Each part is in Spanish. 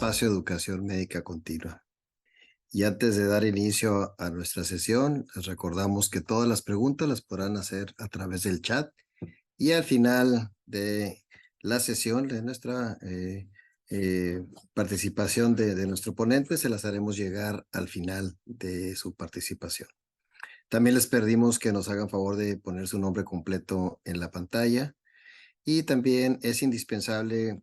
espacio de educación médica continua. Y antes de dar inicio a nuestra sesión, les recordamos que todas las preguntas las podrán hacer a través del chat y al final de la sesión de nuestra participación de nuestro ponente se las haremos llegar al final de su participación. También les pedimos que nos hagan favor de poner su nombre completo en la pantalla y también es indispensable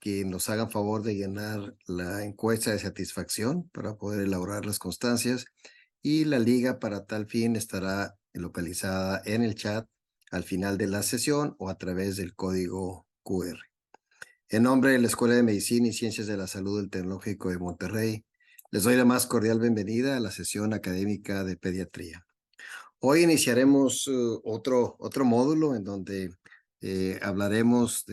que nos hagan favor de llenar la encuesta de satisfacción para poder elaborar las constancias y la liga para tal fin estará localizada en el chat al final de la sesión o a través del código QR. En nombre de la Escuela de Medicina y Ciencias de la Salud del Tecnológico de Monterrey, les doy la más cordial bienvenida a la sesión académica de pediatría. Hoy iniciaremos otro módulo en donde hablaremos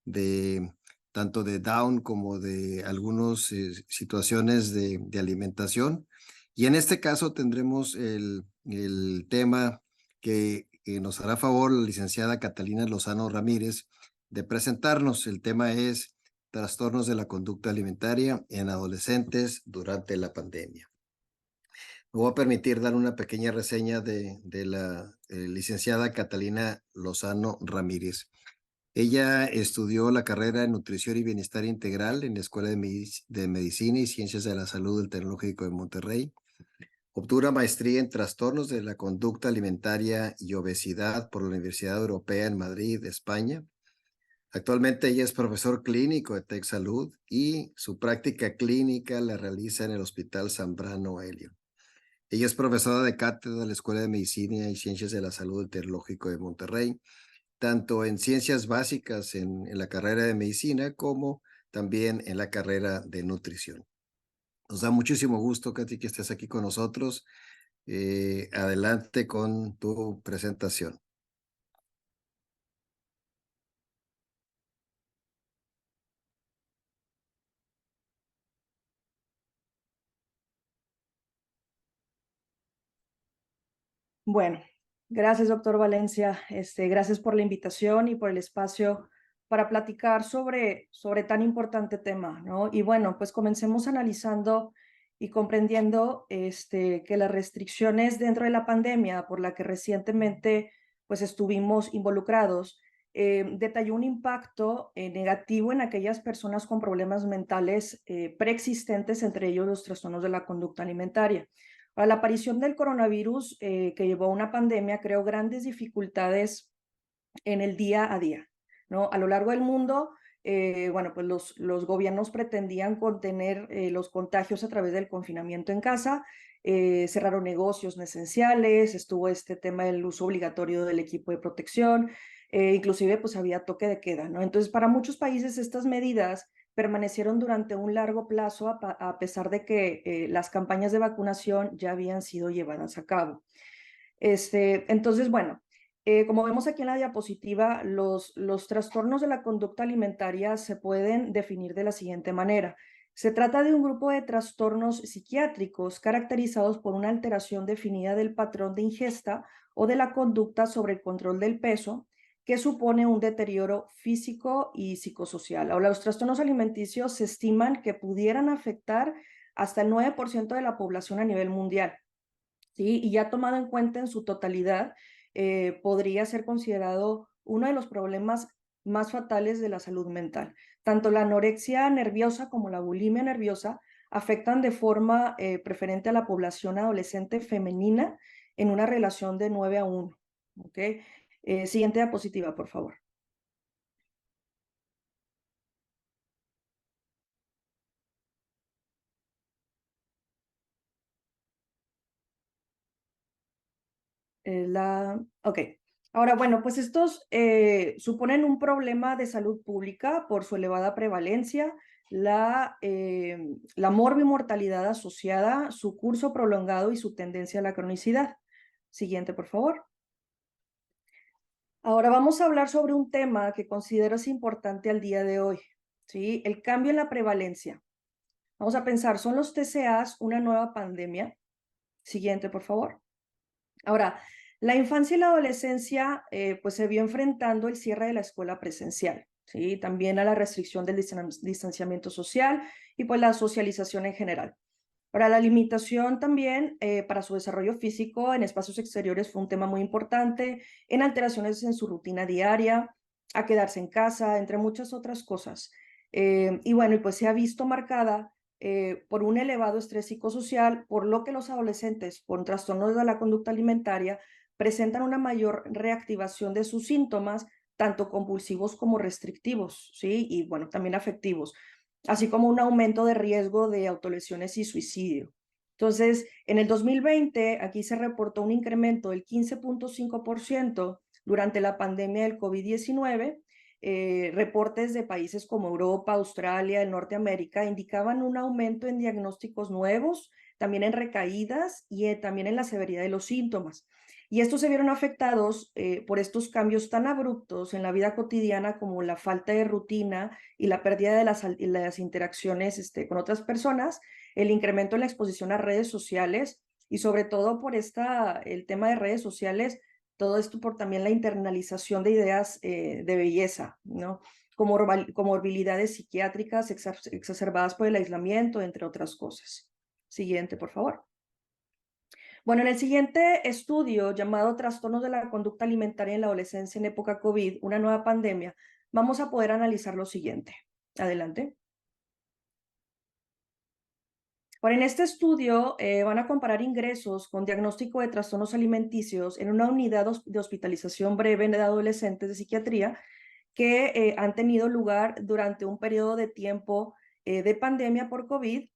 de tanto de Down como de algunas situaciones de alimentación. Y en este caso tendremos el tema que nos hará favor la licenciada Catalina Lozano Ramírez de presentarnos. El tema es trastornos de la conducta alimentaria en adolescentes durante la pandemia. Me voy a permitir dar una pequeña reseña de la licenciada Catalina Lozano Ramírez. Ella estudió la carrera de Nutrición y Bienestar Integral en la Escuela de Medicina y Ciencias de la Salud del Tecnológico de Monterrey. Obtuvo una maestría en Trastornos de la Conducta Alimentaria y Obesidad por la Universidad Europea en Madrid, España. Actualmente ella es profesor clínico de TecSalud y su práctica clínica la realiza en el Hospital Zambrano Helio. Ella es profesora de cátedra de la Escuela de Medicina y Ciencias de la Salud del Tecnológico de Monterrey, tanto en ciencias básicas en la carrera de medicina como también en la carrera de nutrición. Nos da muchísimo gusto, Katy, que estés aquí con nosotros. Adelante con tu presentación. Bueno, gracias, doctor Valencia. Gracias por la invitación y por el espacio para platicar sobre tan importante tema, ¿no? Y bueno, pues comencemos analizando y comprendiendo que las restricciones dentro de la pandemia por la que recientemente pues estuvimos involucrados detalló un impacto negativo en aquellas personas con problemas mentales preexistentes, entre ellos los trastornos de la conducta alimentaria. Para la aparición del coronavirus que llevó a una pandemia creó grandes dificultades en el día a día, ¿no? A lo largo del mundo, bueno, pues los gobiernos pretendían contener los contagios a través del confinamiento en casa, cerraron negocios no esenciales, estuvo este tema del uso obligatorio del equipo de protección, inclusive pues había toque de queda, ¿no? Entonces, para muchos países estas medidas permanecieron durante un largo plazo a pesar de que las campañas de vacunación ya habían sido llevadas a cabo. Entonces, bueno, como vemos aquí en la diapositiva, los trastornos de la conducta alimentaria se pueden definir de la siguiente manera. Se trata de un grupo de trastornos psiquiátricos caracterizados por una alteración definida del patrón de ingesta o de la conducta sobre el control del peso, que supone un deterioro físico y psicosocial. Ahora, los trastornos alimenticios se estiman que pudieran afectar hasta el 9% de la población a nivel mundial, ¿sí? Y ya tomado en cuenta en su totalidad, podría ser considerado uno de los problemas más fatales de la salud mental. Tanto la anorexia nerviosa como la bulimia nerviosa afectan de forma preferente a la población adolescente femenina en una relación de 9:1. ¿Okay? Siguiente diapositiva, por favor. Ok. Ahora, bueno, pues estos suponen un problema de salud pública por su elevada prevalencia, la morbimortalidad asociada, su curso prolongado y su tendencia a la cronicidad. Siguiente, por favor. Ahora vamos a hablar sobre un tema que consideras importante al día de hoy, ¿sí? El cambio en la prevalencia. Vamos a pensar, ¿son los TCAs una nueva pandemia? Siguiente, por favor. Ahora, la infancia y la adolescencia pues se vio enfrentando el cierre de la escuela presencial, ¿sí? También a la restricción del distanciamiento social y pues la socialización en general. Para la limitación también, para su desarrollo físico en espacios exteriores fue un tema muy importante, en alteraciones en su rutina diaria, a quedarse en casa, entre muchas otras cosas. Y bueno, y pues se ha visto marcada por un elevado estrés psicosocial, por lo que los adolescentes con trastornos de la conducta alimentaria presentan una mayor reactivación de sus síntomas, tanto compulsivos como restrictivos, ¿sí? Y bueno, también afectivos, así como un aumento de riesgo de autolesiones y suicidio. Entonces, en el 2020, aquí se reportó un incremento del 15.5% durante la pandemia del COVID-19. Reportes de países como Europa, Australia, el Norteamérica indicaban un aumento en diagnósticos nuevos, también en recaídas y también en la severidad de los síntomas. Y estos se vieron afectados por estos cambios tan abruptos en la vida cotidiana como la falta de rutina y la pérdida de las interacciones con otras personas, el incremento en la exposición a redes sociales y sobre todo por el tema de redes sociales, todo esto por también la internalización de ideas de belleza, ¿no? Comorbilidades psiquiátricas exacerbadas por el aislamiento, entre otras cosas. Siguiente, por favor. Bueno, en el siguiente estudio llamado Trastornos de la conducta alimentaria en la adolescencia en época COVID, una nueva pandemia, vamos a poder analizar lo siguiente. Adelante. Ahora, en este estudio van a comparar ingresos con diagnóstico de trastornos alimenticios en una unidad de hospitalización breve de adolescentes de psiquiatría que han tenido lugar durante un periodo de tiempo de pandemia por COVID,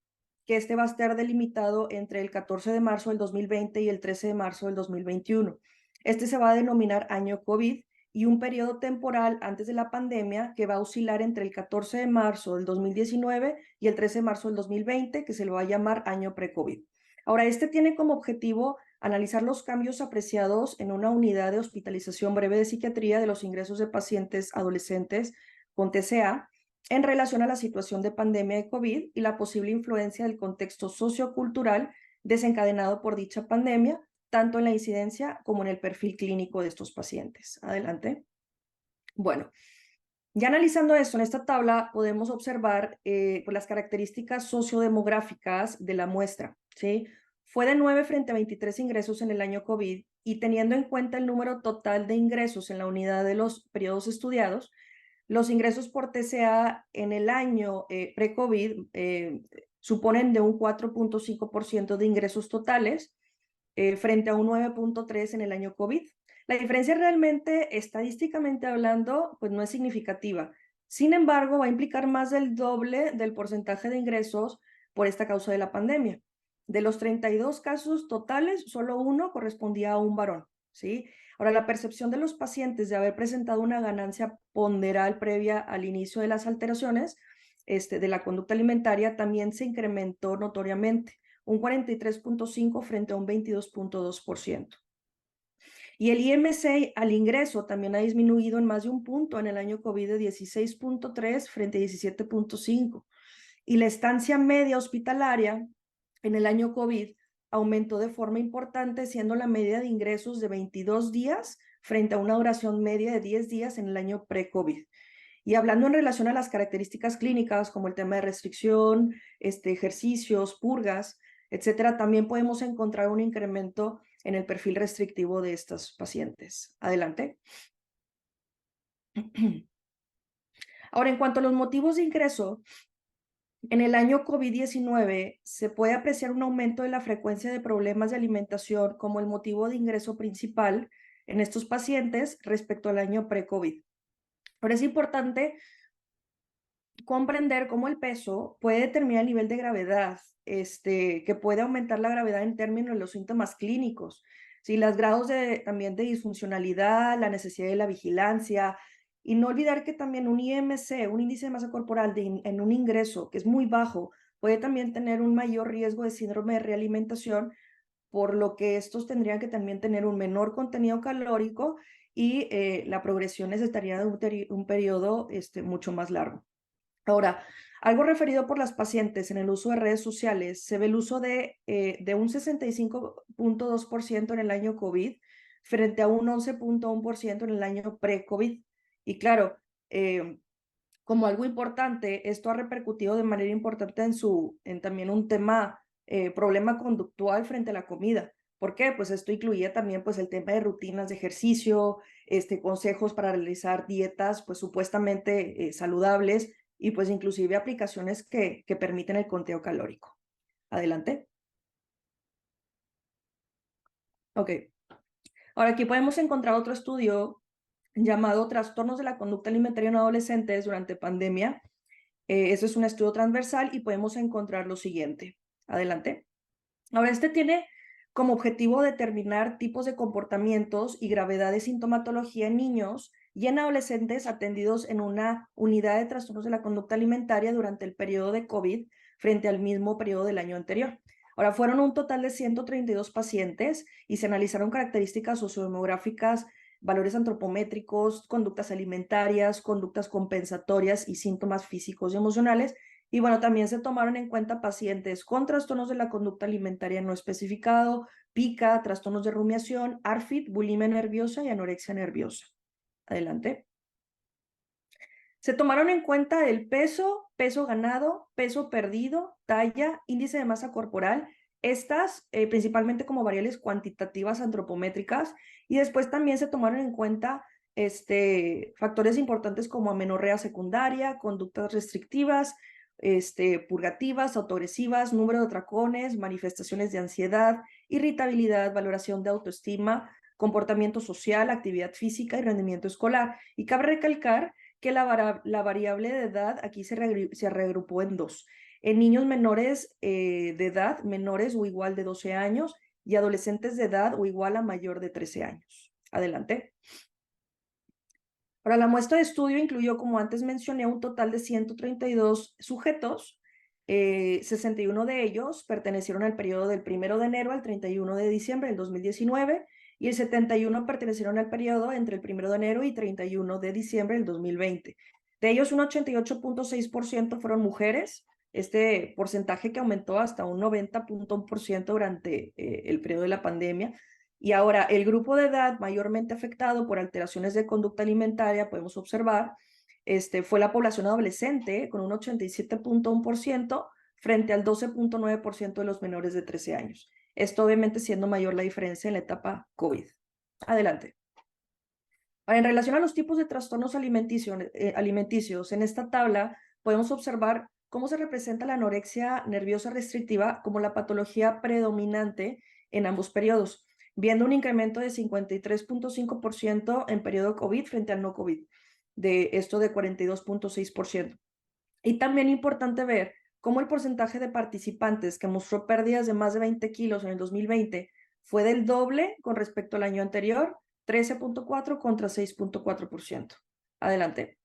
que va a estar delimitado entre el 14 de marzo del 2020 y el 13 de marzo del 2021. Se va a denominar año COVID y un periodo temporal antes de la pandemia que va a oscilar entre el 14 de marzo del 2019 y el 13 de marzo del 2020, que se le va a llamar año pre-COVID. Ahora, tiene como objetivo analizar los cambios apreciados en una unidad de hospitalización breve de psiquiatría de los ingresos de pacientes adolescentes con TCA en relación a la situación de pandemia de COVID y la posible influencia del contexto sociocultural desencadenado por dicha pandemia, tanto en la incidencia como en el perfil clínico de estos pacientes. Adelante. Bueno, ya analizando esto, en esta tabla podemos observar las características sociodemográficas de la muestra, ¿sí? Fue de 9 frente a 23 ingresos en el año COVID y teniendo en cuenta el número total de ingresos en la unidad de los periodos estudiados, los ingresos por TCA en el año pre-COVID suponen de un 4.5% de ingresos totales frente a un 9.3% en el año COVID. La diferencia realmente, estadísticamente hablando, pues no es significativa. Sin embargo, va a implicar más del doble del porcentaje de ingresos por esta causa de la pandemia. De los 32 casos totales, solo uno correspondía a un varón, ¿sí? Ahora, la percepción de los pacientes de haber presentado una ganancia ponderal previa al inicio de las alteraciones de la conducta alimentaria también se incrementó notoriamente, un 43.5% frente a un 22.2%. Y el IMC al ingreso también ha disminuido en más de un punto en el año COVID de 16.3 frente a 17.5. Y la estancia media hospitalaria en el año COVID aumentó de forma importante, siendo la media de ingresos de 22 días frente a una duración media de 10 días en el año pre-COVID. Y hablando en relación a las características clínicas, como el tema de restricción, ejercicios, purgas, etcétera, también podemos encontrar un incremento en el perfil restrictivo de estos pacientes. Adelante. Ahora, en cuanto a los motivos de ingreso, en el año COVID-19 se puede apreciar un aumento de la frecuencia de problemas de alimentación como el motivo de ingreso principal en estos pacientes respecto al año pre-COVID. Ahora es importante comprender cómo el peso puede determinar el nivel de gravedad, que puede aumentar la gravedad en términos de los síntomas clínicos, ¿sí? Los grados también de disfuncionalidad, la necesidad de la vigilancia, y no olvidar que también un IMC, un índice de masa corporal en un ingreso que es muy bajo, puede también tener un mayor riesgo de síndrome de realimentación, por lo que estos tendrían que también tener un menor contenido calórico y la progresión necesitaría de un periodo mucho más largo. Ahora, algo referido por las pacientes en el uso de redes sociales, se ve el uso de un 65.2% en el año COVID frente a un 11.1% en el año pre-COVID. Y claro, como algo importante, esto ha repercutido de manera importante en también un tema, problema conductual frente a la comida. ¿Por qué? Pues esto incluía también pues el tema de rutinas de ejercicio, consejos para realizar dietas pues supuestamente saludables y pues inclusive aplicaciones que permiten el conteo calórico. Adelante. Ok. Ahora aquí podemos encontrar otro estudio llamado Trastornos de la conducta alimentaria en adolescentes durante pandemia. Eso es un estudio transversal y podemos encontrar lo siguiente. Adelante. Ahora, tiene como objetivo determinar tipos de comportamientos y gravedad de sintomatología en niños y en adolescentes atendidos en una unidad de trastornos de la conducta alimentaria durante el periodo de COVID frente al mismo periodo del año anterior. Ahora, fueron un total de 132 pacientes y se analizaron características sociodemográficas, valores antropométricos, conductas alimentarias, conductas compensatorias y síntomas físicos y emocionales. Y bueno, también se tomaron en cuenta pacientes con trastornos de la conducta alimentaria no especificado, pica, trastornos de rumiación, ARFID, bulimia nerviosa y anorexia nerviosa. Adelante. Se tomaron en cuenta el peso, peso ganado, peso perdido, talla, índice de masa corporal, estas principalmente como variables cuantitativas antropométricas, y después también se tomaron en cuenta factores importantes como amenorrea secundaria, conductas restrictivas, purgativas, autoagresivas, número de atracones, manifestaciones de ansiedad, irritabilidad, valoración de autoestima, comportamiento social, actividad física y rendimiento escolar. Y cabe recalcar que la variable de edad aquí se reagrupó en dos. En niños menores de edad, menores o igual de 12 años, y adolescentes de edad o igual a mayor de 13 años. Adelante. Ahora, la muestra de estudio incluyó, como antes mencioné, un total de 132 sujetos. 61 de ellos pertenecieron al periodo del 1 de enero al 31 de diciembre del 2019 y el 71 pertenecieron al periodo entre el 1 de enero y 31 de diciembre del 2020. De ellos, un 88.6% fueron mujeres, este porcentaje que aumentó hasta un 90.1% durante el periodo de la pandemia. Y ahora, el grupo de edad mayormente afectado por alteraciones de conducta alimentaria, podemos observar, fue la población adolescente con un 87.1% frente al 12.9% de los menores de 13 años. Esto obviamente siendo mayor la diferencia en la etapa COVID. Adelante. Ahora, en relación a los tipos de trastornos alimenticios, en esta tabla podemos observar cómo se representa la anorexia nerviosa restrictiva como la patología predominante en ambos periodos, viendo un incremento de 53.5% en periodo COVID frente al no COVID, de esto de 42.6%. Y también importante ver cómo el porcentaje de participantes que mostró pérdidas de más de 20 kilos en el 2020 fue del doble con respecto al año anterior, 13.4 contra 6.4%. Adelante.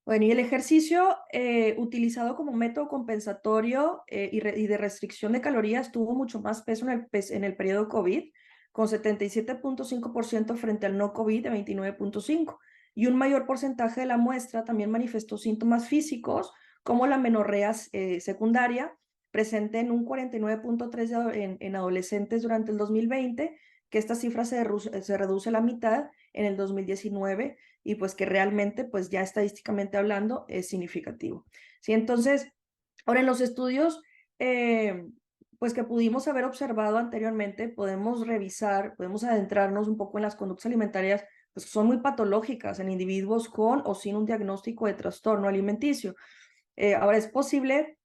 Bueno, y el ejercicio utilizado como método compensatorio y de restricción de calorías tuvo mucho más peso en el periodo COVID, con 77.5% frente al no COVID de 29.5%. Y un mayor porcentaje de la muestra también manifestó síntomas físicos, como la amenorrea secundaria, presente en un 49.3% en adolescentes durante el 2020, que esta cifra se reduce a la mitad en el 2019, y pues que realmente, pues ya estadísticamente hablando, es significativo. ¿Sí? Entonces, ahora en los estudios, pues que pudimos haber observado anteriormente, podemos revisar, podemos adentrarnos un poco en las conductas alimentarias, pues son muy patológicas en individuos con o sin un diagnóstico de trastorno alimenticio. Ahora es posible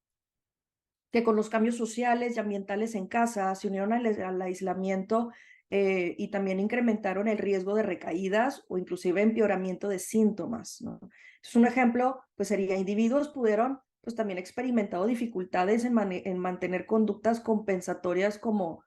que con los cambios sociales y ambientales en casa se unieron al aislamiento y también incrementaron el riesgo de recaídas o inclusive empeoramiento de síntomas, ¿no? Entonces, un ejemplo pues sería individuos pudieron pues también experimentado dificultades en mantener conductas compensatorias como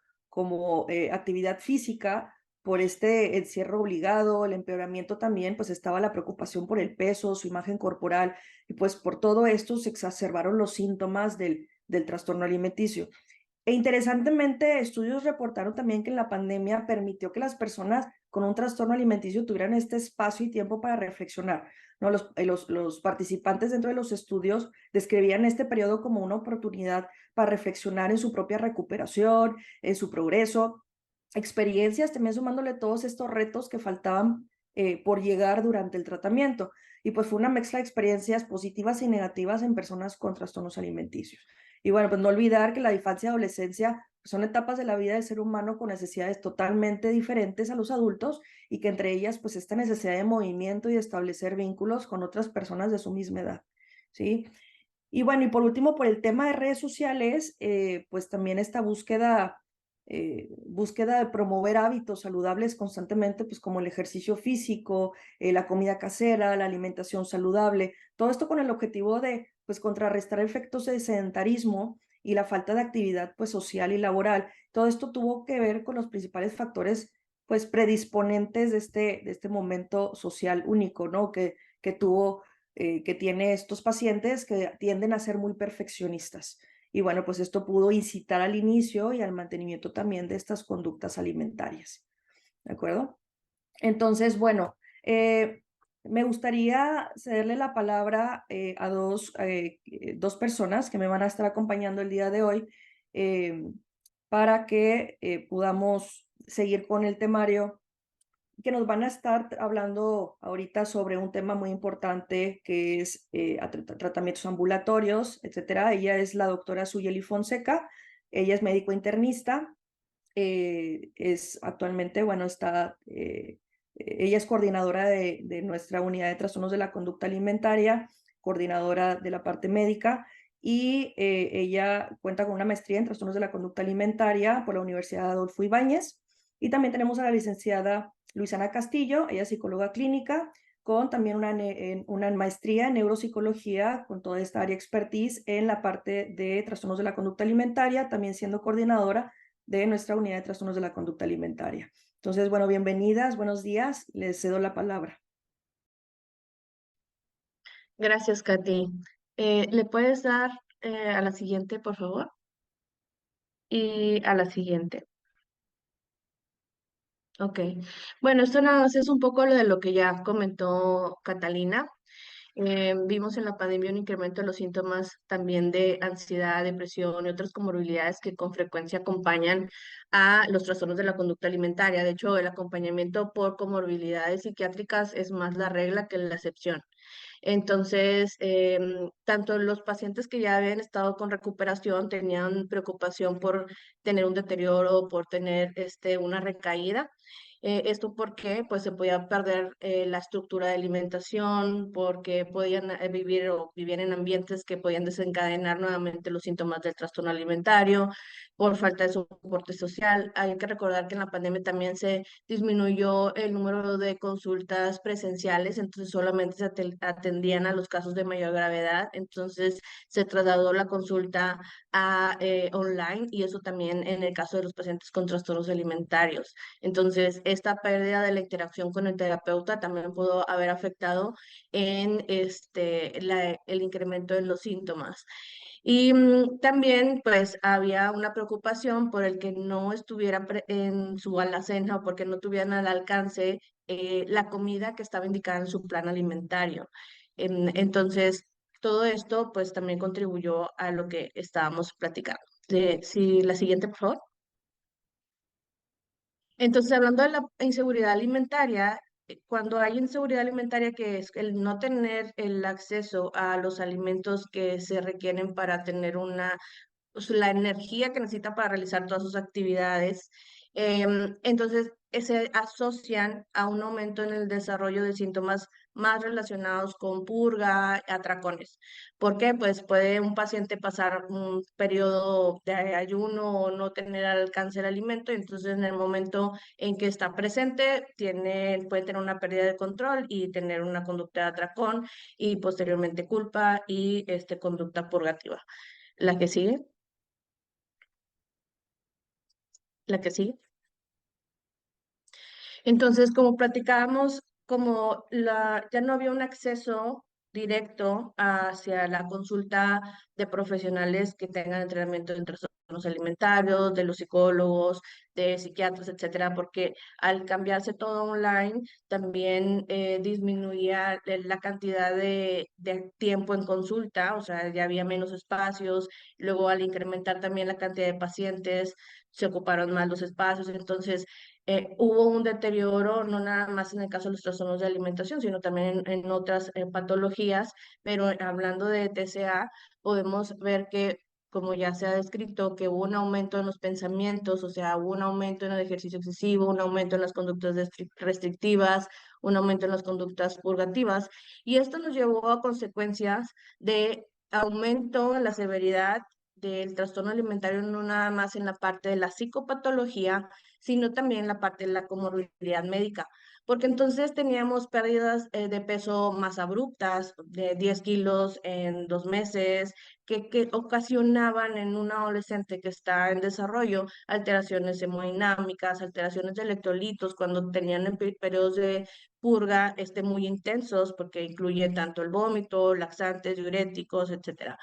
actividad física por este encierro obligado, el empeoramiento también, pues estaba la preocupación por el peso, su imagen corporal, y pues por todo esto se exacerbaron los síntomas del trastorno alimenticio. E interesantemente, estudios reportaron también que la pandemia permitió que las personas con un trastorno alimenticio tuvieran este espacio y tiempo para reflexionar, ¿no? Los participantes dentro de los estudios describían este periodo como una oportunidad para reflexionar en su propia recuperación, en su progreso, experiencias, también sumándole todos estos retos que faltaban por llegar durante el tratamiento. Y pues fue una mezcla de experiencias positivas y negativas en personas con trastornos alimenticios. Y bueno, pues no olvidar que la infancia y adolescencia son etapas de la vida del ser humano con necesidades totalmente diferentes a los adultos y que entre ellas pues esta necesidad de movimiento y de establecer vínculos con otras personas de su misma edad, ¿sí? Y bueno, y por último, por el tema de redes sociales, pues también esta búsqueda de promover hábitos saludables constantemente, pues como el ejercicio físico, la comida casera, la alimentación saludable, todo esto con el objetivo de pues contrarrestar efectos de sedentarismo y la falta de actividad pues social y laboral. Todo esto tuvo que ver con los principales factores pues predisponentes de este momento social único, ¿no? Que tiene estos pacientes que tienden a ser muy perfeccionistas. Y bueno, pues esto pudo incitar al inicio y al mantenimiento también de estas conductas alimentarias. ¿De acuerdo? Entonces, bueno, me gustaría cederle la palabra a dos personas que me van a estar acompañando el día de hoy eh, para que podamos seguir con el temario que nos van a estar hablando ahorita sobre un tema muy importante que es tratamientos ambulatorios, etcétera. Ella es la doctora Suyeli Fonseca, ella es médico internista, es actualmente, bueno, ella es coordinadora de nuestra unidad de trastornos de la conducta alimentaria, coordinadora de la parte médica, y ella cuenta con una maestría en trastornos de la conducta alimentaria por la Universidad Adolfo Ibáñez. Y también tenemos a la licenciada Luisana Castillo, ella es psicóloga clínica, con también una maestría en neuropsicología, con toda esta área expertise en la parte de trastornos de la conducta alimentaria, también siendo coordinadora de nuestra unidad de trastornos de la conducta alimentaria. Entonces, bueno, bienvenidas, buenos días, les cedo la palabra. Gracias, Katy. ¿Le puedes dar a la siguiente, por favor? Y a la siguiente. Ok. Bueno, esto nada más es un poco lo de lo que ya comentó Catalina. Vimos en la pandemia un incremento de los síntomas también de ansiedad, depresión y otras comorbilidades que con frecuencia acompañan a los trastornos de la conducta alimentaria. De hecho, el acompañamiento por comorbilidades psiquiátricas es más la regla que la excepción. Entonces, tanto los pacientes que ya habían estado con recuperación tenían preocupación por tener un deterioro, por tener una recaída. Esto porque pues se podía perder la estructura de alimentación, porque podían vivir o vivían en ambientes que podían desencadenar nuevamente los síntomas del trastorno alimentario, por falta de soporte social. Hay que recordar que en la pandemia también se disminuyó el número de consultas presenciales, entonces solamente se atendían a los casos de mayor gravedad, entonces se trasladó la consulta a online y eso también en el caso de los pacientes con trastornos alimentarios. Entonces, esta pérdida de la interacción con el terapeuta también pudo haber afectado en el incremento de los síntomas. Y también pues había una preocupación por el que no estuviera en su alacena o porque no tuvieran al alcance la comida que estaba indicada en su plan alimentario. Entonces, todo esto pues también contribuyó a lo que estábamos platicando. Sí, la siguiente, por favor. Entonces, hablando de la inseguridad alimentaria, cuando hay inseguridad alimentaria, que es el no tener el acceso a los alimentos que se requieren para tener pues, la energía que necesita para realizar todas sus actividades, entonces se asocian a un aumento en el desarrollo de síntomas más relacionados con purga, atracones. ¿Por qué? Pues puede un paciente pasar un periodo de ayuno o no tener al alcance el alimento, y entonces en el momento en que está presente puede tener una pérdida de control y tener una conducta de atracón y posteriormente culpa y conducta purgativa. La que sigue. La que sigue. Entonces, como platicábamos, ya no había un acceso directo hacia la consulta de profesionales que tengan entrenamiento en trastornos alimentarios, de los psicólogos, de psiquiatras, etcétera, porque al cambiarse todo online, también disminuía la cantidad de tiempo en consulta, o sea, ya había menos espacios, luego al incrementar también la cantidad de pacientes, se ocuparon más los espacios, entonces hubo un deterioro, no nada más en el caso de los trastornos de alimentación, sino también en otras patologías, pero hablando de TCA, podemos ver que, como ya se ha descrito, que hubo un aumento en los pensamientos, o sea, hubo un aumento en el ejercicio excesivo, un aumento en las conductas restrictivas, un aumento en las conductas purgativas, y esto nos llevó a consecuencias de aumento en la severidad del trastorno alimentario, no nada más en la parte de la psicopatología, sino también la parte de la comorbilidad médica, porque entonces teníamos pérdidas de peso más abruptas, de 10 kilos en 2 meses, que ocasionaban en un adolescente que está en desarrollo alteraciones hemodinámicas, alteraciones de electrolitos, cuando tenían periodos de purga muy intensos, porque incluye tanto el vómito, laxantes, diuréticos, etcétera.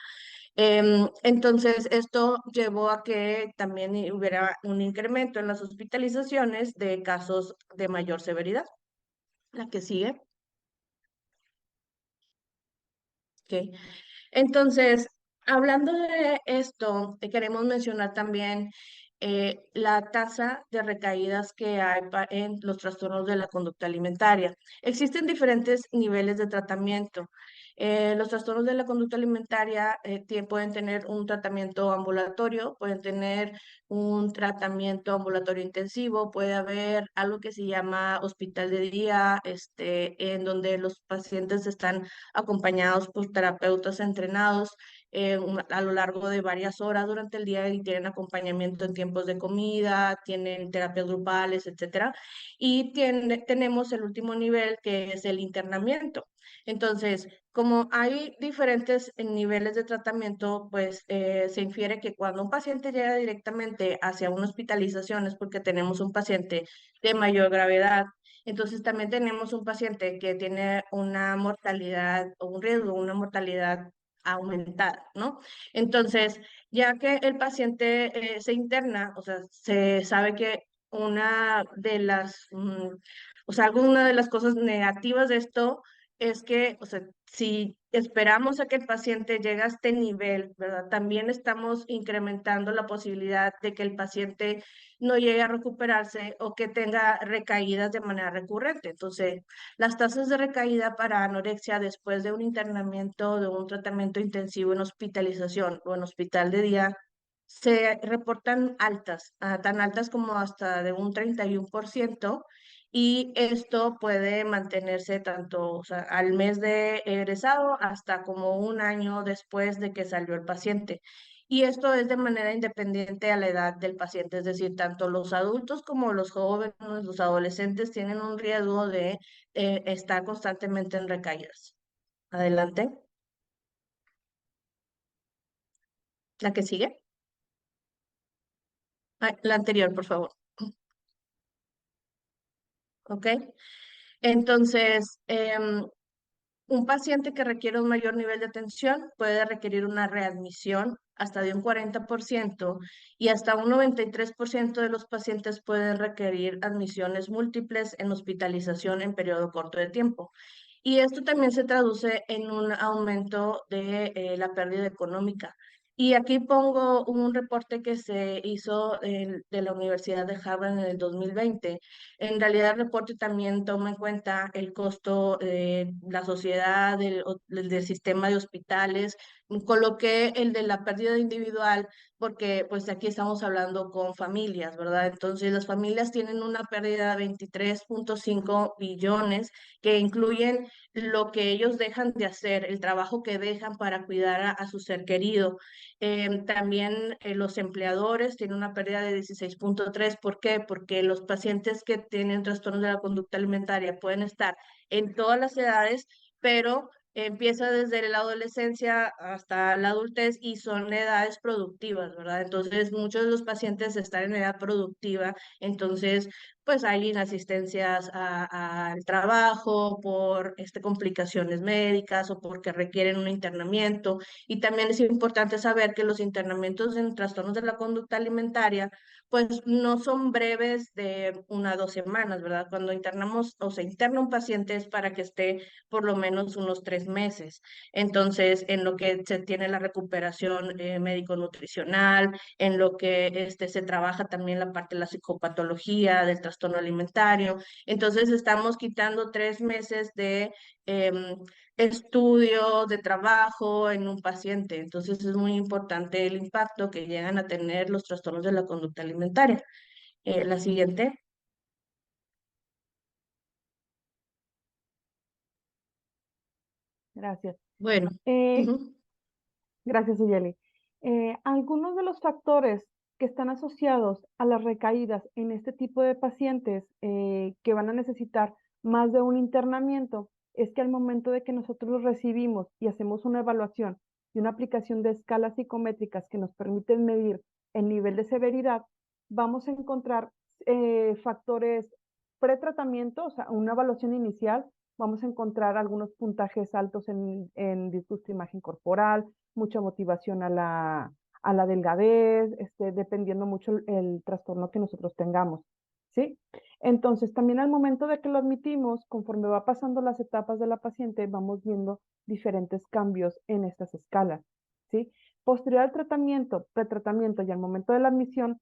Entonces, esto llevó a que también hubiera un incremento en las hospitalizaciones de casos de mayor severidad. La que sigue. Ok. Entonces, hablando de esto, queremos mencionar también la tasa de recaídas que hay en los trastornos de la conducta alimentaria. Existen diferentes niveles de tratamiento. Los trastornos de la conducta alimentaria pueden tener un tratamiento ambulatorio, pueden tener un tratamiento ambulatorio intensivo, puede haber algo que se llama hospital de día, en donde los pacientes están acompañados por terapeutas entrenados a lo largo de varias horas durante el día y tienen acompañamiento en tiempos de comida, tienen terapias grupales, etcétera. Y tenemos el último nivel que es el internamiento. Entonces, como hay diferentes niveles de tratamiento, pues se infiere que cuando un paciente llega directamente hacia una hospitalización es porque tenemos un paciente de mayor gravedad. Entonces también tenemos un paciente que tiene una mortalidad o un riesgo, una mortalidad aumentada, ¿no? Entonces, ya que el paciente se interna, o sea, se sabe que una de las, o sea, alguna de las cosas negativas de esto es que, o sea, si esperamos a que el paciente llegue a este nivel, ¿verdad? También estamos incrementando la posibilidad de que el paciente no llegue a recuperarse o que tenga recaídas de manera recurrente. Entonces, las tasas de recaída para anorexia después de un internamiento, de un tratamiento intensivo en hospitalización o en hospital de día, se reportan altas, tan altas como hasta de un 31%, y esto puede mantenerse tanto, o sea, al mes de egresado hasta como un año después de que salió el paciente. Y esto es de manera independiente a la edad del paciente, es decir, tanto los adultos como los jóvenes, los adolescentes tienen un riesgo de estar constantemente en recaídas. Adelante. La que sigue. Ay, la anterior, por favor. ¿Ok? Entonces, un paciente que requiere un mayor nivel de atención puede requerir una readmisión hasta de un 40% y hasta un 93% de los pacientes pueden requerir admisiones múltiples en hospitalización en periodo corto de tiempo. Y esto también se traduce en un aumento de la pérdida económica. Y aquí pongo un reporte que se hizo de la Universidad de Harvard en el 2020. En realidad el reporte también toma en cuenta el costo de la sociedad, del sistema de hospitales. Coloqué el de la pérdida individual porque pues aquí estamos hablando con familias, ¿verdad? Entonces las familias tienen una pérdida de 23.5 billones que incluyen lo que ellos dejan de hacer, el trabajo que dejan para cuidar a su ser querido. También los empleadores tienen una pérdida de 16.3. ¿Por qué? Porque los pacientes que tienen trastornos de la conducta alimentaria pueden estar en todas las edades, pero empieza desde la adolescencia hasta la adultez y son edades productivas, ¿verdad? Entonces, muchos de los pacientes están en edad productiva, entonces, pues hay inasistencias al trabajo por complicaciones médicas o porque requieren un internamiento. Y también es importante saber que los internamientos en trastornos de la conducta alimentaria, pues no son breves de 1 a 2 semanas, ¿verdad? Cuando internamos o se interna un paciente es para que esté por lo menos unos 3 meses. Entonces, en lo que se tiene la recuperación médico-nutricional, en lo que se trabaja también la parte de la psicopatología, del trastorno trastorno alimentario. Entonces estamos quitando 3 meses de estudio, de trabajo en un paciente. Entonces es muy importante el impacto que llegan a tener los trastornos de la conducta alimentaria. La siguiente. Gracias. Bueno. Eh, Ujú. Gracias, Uyeli. Algunos de los factores que están asociados a las recaídas en este tipo de pacientes que van a necesitar más de un internamiento es que al momento de que nosotros los recibimos y hacemos una evaluación y una aplicación de escalas psicométricas que nos permiten medir el nivel de severidad, vamos a encontrar factores pretratamiento, o sea, una evaluación inicial, vamos a encontrar algunos puntajes altos en disgusto de imagen corporal, mucha motivación a la delgadez, dependiendo mucho el trastorno que nosotros tengamos, ¿sí? Entonces, también al momento de que lo admitimos, conforme va pasando las etapas de la paciente, vamos viendo diferentes cambios en estas escalas, ¿sí? Posterior al tratamiento, pretratamiento y al momento de la admisión,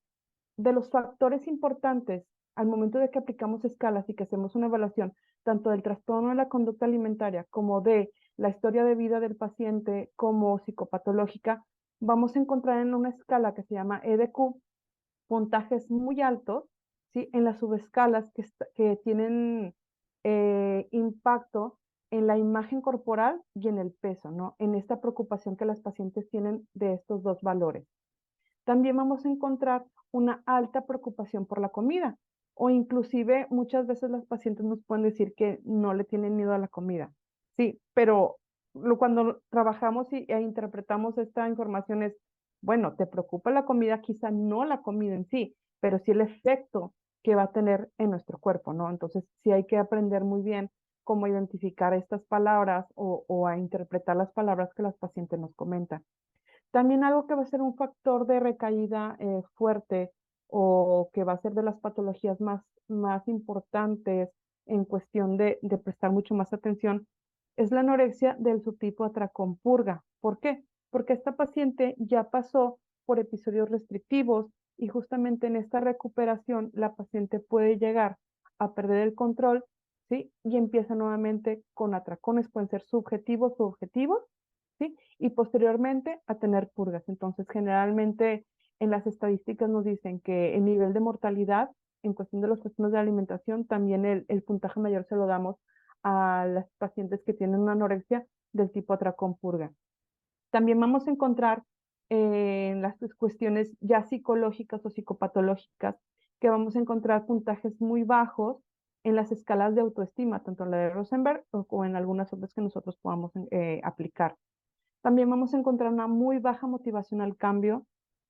de los factores importantes al momento de que aplicamos escalas y que hacemos una evaluación tanto del trastorno de la conducta alimentaria como de la historia de vida del paciente como psicopatológica, vamos a encontrar en una escala que se llama EDQ puntajes muy altos, ¿sí? En las subescalas que tienen impacto en la imagen corporal y en el peso, ¿no? En esta preocupación que las pacientes tienen de estos dos valores. También vamos a encontrar una alta preocupación por la comida o inclusive muchas veces las pacientes nos pueden decir que no le tienen miedo a la comida. Sí, pero cuando trabajamos e interpretamos esta información es, bueno, te preocupa la comida, quizá no la comida en sí, pero sí el efecto que va a tener en nuestro cuerpo, ¿no? Entonces sí hay que aprender muy bien cómo identificar estas palabras o a interpretar las palabras que las pacientes nos comentan. También algo que va a ser un factor de recaída fuerte o que va a ser de las patologías más importantes en cuestión de prestar mucho más atención es la anorexia del subtipo atracón-purga. ¿Por qué? Porque esta paciente ya pasó por episodios restrictivos y justamente en esta recuperación la paciente puede llegar a perder el control, ¿sí? Y empieza nuevamente con atracones, pueden ser subjetivos o objetivos, ¿sí? Y posteriormente a tener purgas. Entonces, generalmente en las estadísticas nos dicen que el nivel de mortalidad en cuestión de los trastornos de la alimentación, también el puntaje mayor se lo damos a las pacientes que tienen una anorexia del tipo atracón purga. También vamos a encontrar en las cuestiones ya psicológicas o psicopatológicas que vamos a encontrar puntajes muy bajos en las escalas de autoestima, tanto en la de Rosenberg o en algunas otras que nosotros podamos aplicar. También vamos a encontrar una muy baja motivación al cambio.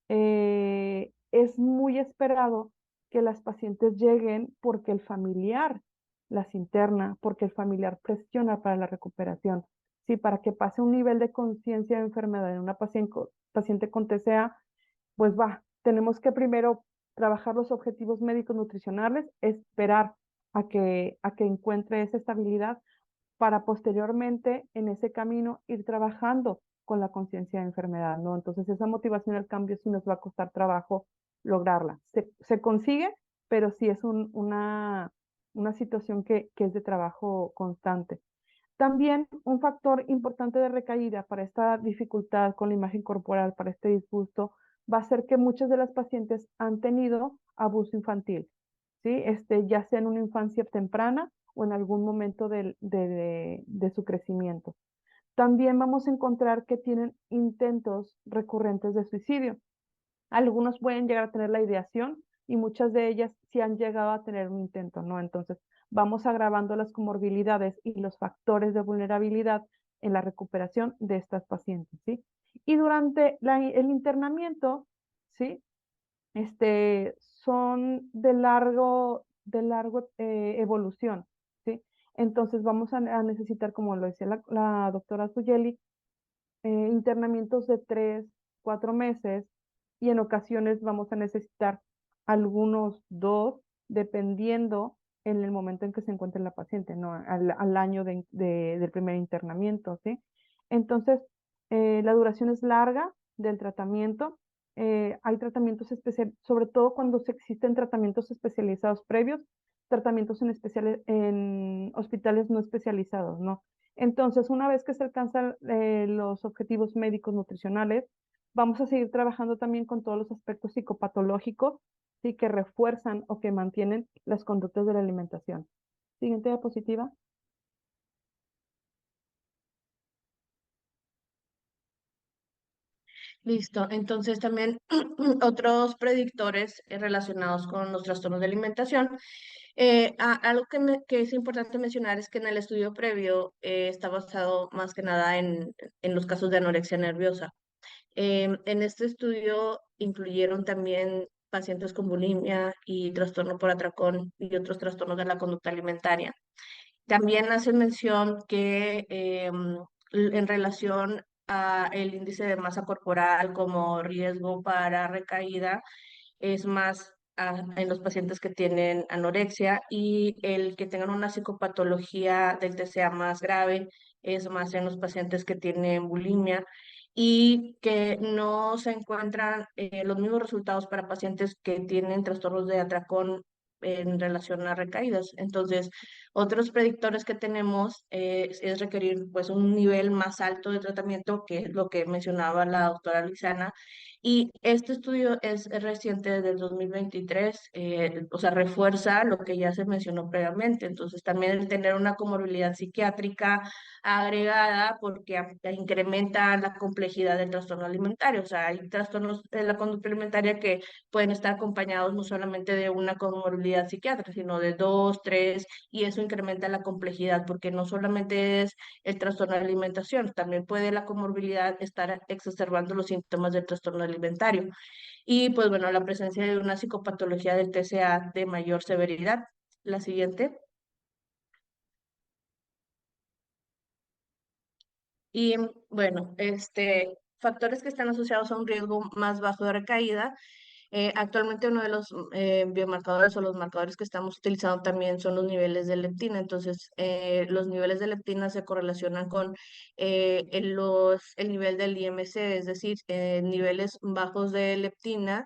Es muy esperado que las pacientes lleguen porque el familiar las interna, porque el familiar presiona para la recuperación. Sí, para que pase un nivel de conciencia de enfermedad en una paciente con TCA, pues tenemos que primero trabajar los objetivos médicos nutricionales, esperar a que encuentre esa estabilidad para posteriormente en ese camino ir trabajando con la conciencia de enfermedad, ¿no? Entonces esa motivación al cambio sí nos va a costar trabajo lograrla. Se consigue, pero sí es una situación que es de trabajo constante. También un factor importante de recaída para esta dificultad con la imagen corporal, para este disgusto, va a ser que muchas de las pacientes han tenido abuso infantil, ¿sí? Ya sea en una infancia temprana o en algún momento de su crecimiento. También vamos a encontrar que tienen intentos recurrentes de suicidio. Algunos pueden llegar a tener la ideación y muchas de ellas sí han llegado a tener un intento, ¿no? Entonces, vamos agravando las comorbilidades y los factores de vulnerabilidad en la recuperación de estas pacientes, ¿sí? Y durante el internamiento, ¿sí? Son de largo evolución, ¿sí? Entonces vamos a necesitar, como lo decía la doctora Suyeli, internamientos de 3, 4 meses y en ocasiones vamos a necesitar algunos 2, dependiendo en el momento en que se encuentre la paciente, ¿no? Al año del primer internamiento, ¿sí? Entonces, la duración es larga del tratamiento hay tratamientos especiales, sobre todo cuando existen tratamientos especializados previos, tratamientos en hospitales no especializados, ¿no? Entonces, una vez que se alcanzan los objetivos médicos nutricionales, vamos a seguir trabajando también con todos los aspectos psicopatológicos, ¿sí? Que refuerzan o que mantienen las conductas de la alimentación. Siguiente diapositiva. Listo. Entonces también otros predictores relacionados con los trastornos de alimentación. Algo que es importante mencionar es que en el estudio previo está basado más que nada en los casos de anorexia nerviosa. En este estudio incluyeron también pacientes con bulimia y trastorno por atracón y otros trastornos de la conducta alimentaria. También hacen mención que en relación a el índice de masa corporal como riesgo para recaída es más en los pacientes que tienen anorexia, y el que tengan una psicopatología del TCA más grave es más en los pacientes que tienen bulimia, y que no se encuentran los mismos resultados para pacientes que tienen trastornos de atracón en relación a recaídas. Entonces, otros predictores que tenemos es requerir pues un nivel más alto de tratamiento, que es lo que mencionaba la doctora Lizana, y este estudio es reciente desde el 2023, o sea, refuerza lo que ya se mencionó previamente. Entonces, también el tener una comorbilidad psiquiátrica agregada, porque incrementa la complejidad del trastorno alimentario. O sea, hay trastornos de la conducta alimentaria que pueden estar acompañados no solamente de una comorbilidad psiquiátrica, sino de dos, tres, y eso incrementa la complejidad, porque no solamente es el trastorno de alimentación, también puede la comorbilidad estar exacerbando los síntomas del trastorno alimentario. Y pues bueno, la presencia de una psicopatología del TCA de mayor severidad. La siguiente. Y bueno, factores que están asociados a un riesgo más bajo de recaída. Actualmente uno de los biomarcadores o los marcadores que estamos utilizando también son los niveles de leptina. Entonces, los niveles de leptina se correlacionan con el nivel del IMC, es decir, niveles bajos de leptina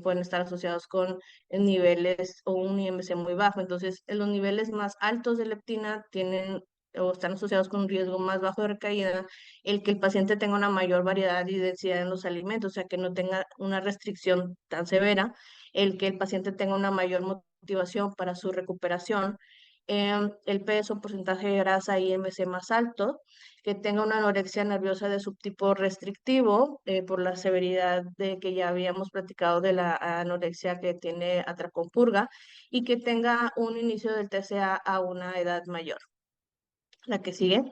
pueden estar asociados con niveles o un IMC muy bajo. Entonces, los niveles más altos de leptina tienen o están asociados con un riesgo más bajo de recaída, el que el paciente tenga una mayor variedad y densidad en los alimentos, o sea, que no tenga una restricción tan severa, el que el paciente tenga una mayor motivación para su recuperación, el peso, porcentaje de grasa y IMC más alto, que tenga una anorexia nerviosa de subtipo restrictivo, por la severidad de que ya habíamos platicado de la anorexia que tiene atracón purga, y que tenga un inicio del TCA a una edad mayor. La que sigue.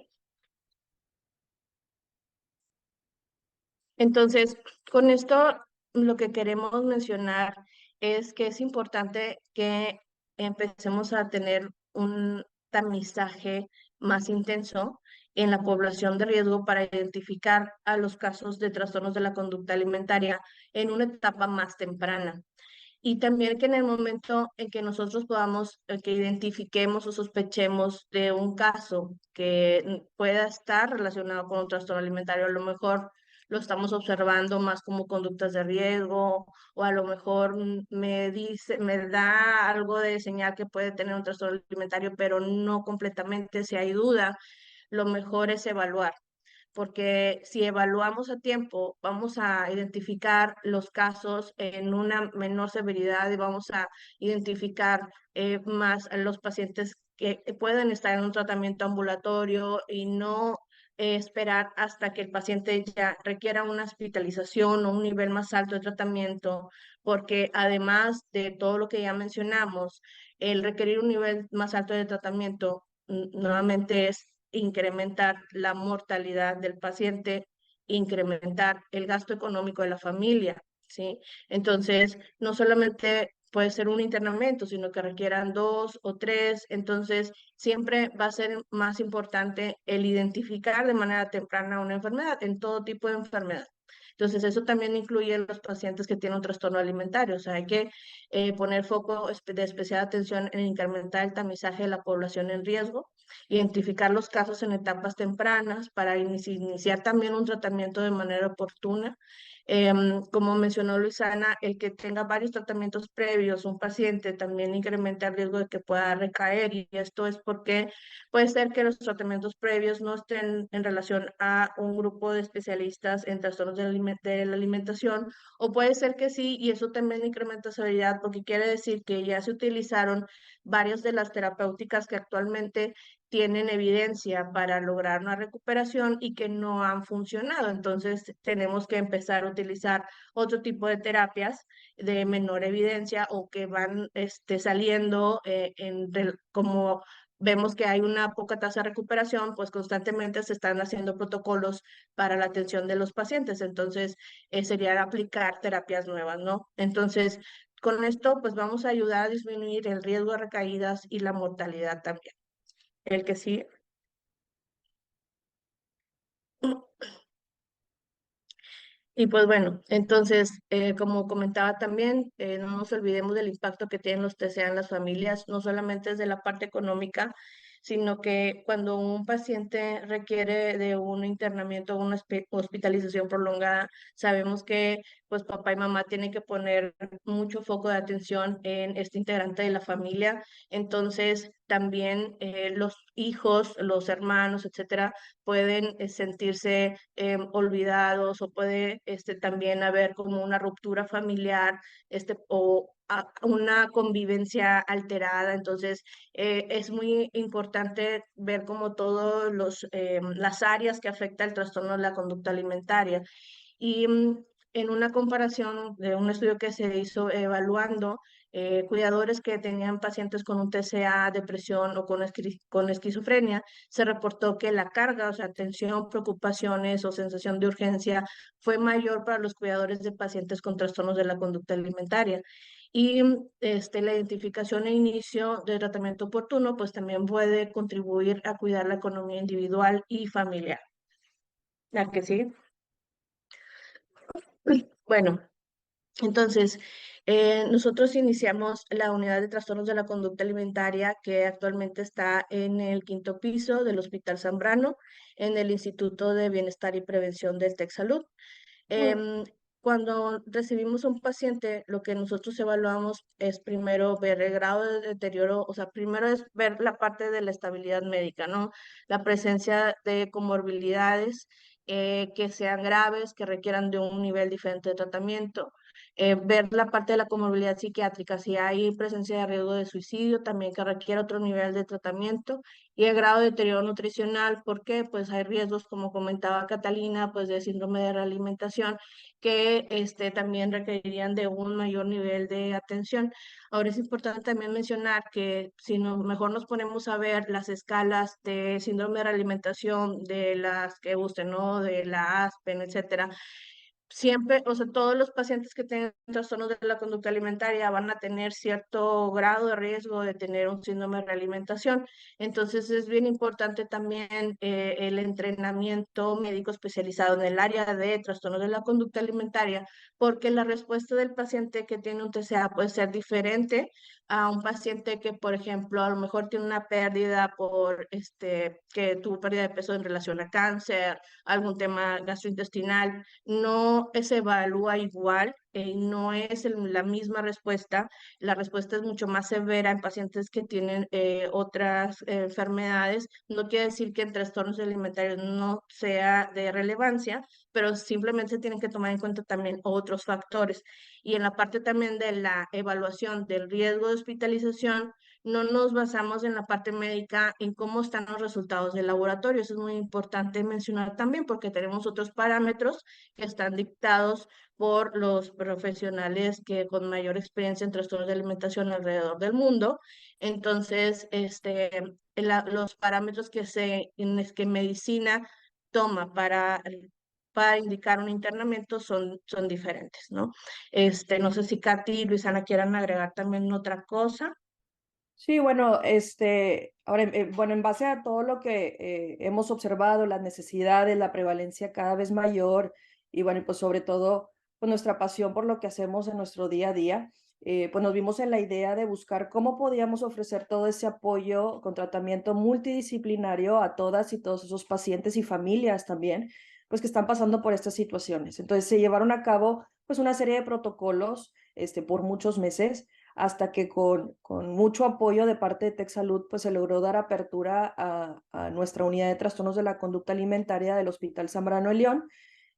Entonces, con esto lo que queremos mencionar es que es importante que empecemos a tener un tamizaje más intenso en la población de riesgo para identificar a los casos de trastornos de la conducta alimentaria en una etapa más temprana. Y también que en el momento en que nosotros podamos, que identifiquemos o sospechemos de un caso que pueda estar relacionado con un trastorno alimentario, a lo mejor lo estamos observando más como conductas de riesgo, o a lo mejor me da algo de señal que puede tener un trastorno alimentario, pero no completamente. Si hay duda, lo mejor es evaluar, porque si evaluamos a tiempo, vamos a identificar los casos en una menor severidad y vamos a identificar más a los pacientes que pueden estar en un tratamiento ambulatorio, y no esperar hasta que el paciente ya requiera una hospitalización o un nivel más alto de tratamiento, porque además de todo lo que ya mencionamos, el requerir un nivel más alto de tratamiento nuevamente es incrementar la mortalidad del paciente, incrementar el gasto económico de la familia, ¿sí? Entonces, no solamente puede ser un internamiento, sino que requieran dos o tres. Entonces, siempre va a ser más importante el identificar de manera temprana una enfermedad, en todo tipo de enfermedad. Entonces, eso también incluye a los pacientes que tienen un trastorno alimentario. O sea, hay que poner foco de especial atención en incrementar el tamizaje de la población en riesgo, identificar los casos en etapas tempranas para iniciar también un tratamiento de manera oportuna. Como mencionó Luisana, el que tenga varios tratamientos previos, un paciente también incrementa el riesgo de que pueda recaer, y esto es porque puede ser que los tratamientos previos no estén en relación a un grupo de especialistas en trastornos de la alimentación, o puede ser que sí, y eso también incrementa severidad porque quiere decir que ya se utilizaron varias de las terapéuticas que actualmente tienen evidencia para lograr una recuperación y que no han funcionado. Entonces, tenemos que empezar a utilizar otro tipo de terapias de menor evidencia o que van saliendo como vemos que hay una poca tasa de recuperación, pues constantemente se están haciendo protocolos para la atención de los pacientes. Entonces, sería aplicar terapias nuevas, ¿no? Entonces, con esto, pues vamos a ayudar a disminuir el riesgo de recaídas y la mortalidad también. El que sí. Y pues bueno, entonces, como comentaba también, no nos olvidemos del impacto que tienen los TCA en las familias, no solamente desde la parte económica, sino que cuando un paciente requiere de un internamiento o una hospitalización prolongada, sabemos que pues papá y mamá tienen que poner mucho foco de atención en este integrante de la familia. Entonces, también los hijos, los hermanos, etcétera, pueden sentirse olvidados, o puede también haber como una ruptura familiar o una convivencia alterada. Entonces, es muy importante ver como todas las áreas que afecta el trastorno de la conducta alimentaria. Y en una comparación de un estudio que se hizo evaluando cuidadores que tenían pacientes con un TCA, depresión o con esquizofrenia, se reportó que la carga, o sea, tensión, preocupaciones o sensación de urgencia fue mayor para los cuidadores de pacientes con trastornos de la conducta alimentaria. Y la identificación e inicio de tratamiento oportuno, pues también puede contribuir a cuidar la economía individual y familiar. ¿La que sí? Bueno, entonces, nosotros iniciamos la unidad de trastornos de la conducta alimentaria, que actualmente está en el 5º piso del Hospital Zambrano, en el Instituto de Bienestar y Prevención del TecSalud. Cuando recibimos un paciente, lo que nosotros evaluamos es primero ver el grado de deterioro. O sea, primero es ver la parte de la estabilidad médica, ¿no? La presencia de comorbilidades que sean graves, que requieran de un nivel diferente de tratamiento. Ver la parte de la comorbilidad psiquiátrica, si hay presencia de riesgo de suicidio, también que requiere otro nivel de tratamiento. Y el grado de deterioro nutricional, porque pues hay riesgos, como comentaba Catalina, pues de síndrome de realimentación, que también requerirían de un mayor nivel de atención. Ahora es importante también mencionar que si mejor nos ponemos a ver las escalas de síndrome de realimentación, de las que gusten, ¿no? De la Aspen, etcétera. Siempre, o sea, todos los pacientes que tengan trastornos de la conducta alimentaria van a tener cierto grado de riesgo de tener un síndrome de realimentación. Entonces, es bien importante también el entrenamiento médico especializado en el área de trastornos de la conducta alimentaria, porque la respuesta del paciente que tiene un TCA puede ser diferente a un paciente que, por ejemplo, a lo mejor tiene una pérdida que tuvo pérdida de peso en relación a cáncer, algún tema gastrointestinal. No se evalúa igual, no es la misma respuesta. La respuesta es mucho más severa en pacientes que tienen otras enfermedades. No quiere decir que en trastornos alimentarios no sea de relevancia, pero simplemente se tienen que tomar en cuenta también otros factores. Y en la parte también de la evaluación del riesgo de hospitalización, no nos basamos en la parte médica, en cómo están los resultados del laboratorio. Eso es muy importante mencionar también, porque tenemos otros parámetros que están dictados por los profesionales que con mayor experiencia en trastornos de alimentación alrededor del mundo. Entonces, los parámetros que medicina toma para indicar un internamiento son diferentes, ¿no? No sé si Katy y Luisana quieran agregar también otra cosa. Sí, bueno, ahora, bueno, en base a todo lo que hemos observado, las necesidades, la prevalencia cada vez mayor y bueno, pues sobre todo, pues nuestra pasión por lo que hacemos en nuestro día a día, pues nos vimos en la idea de buscar cómo podíamos ofrecer todo ese apoyo con tratamiento multidisciplinario a todas y todos esos pacientes y familias también, pues que están pasando por estas situaciones. Entonces se llevaron a cabo pues una serie de protocolos por muchos meses hasta que con mucho apoyo de parte de TechSalud pues se logró dar apertura a nuestra unidad de trastornos de la conducta alimentaria del Hospital Zambrano de León,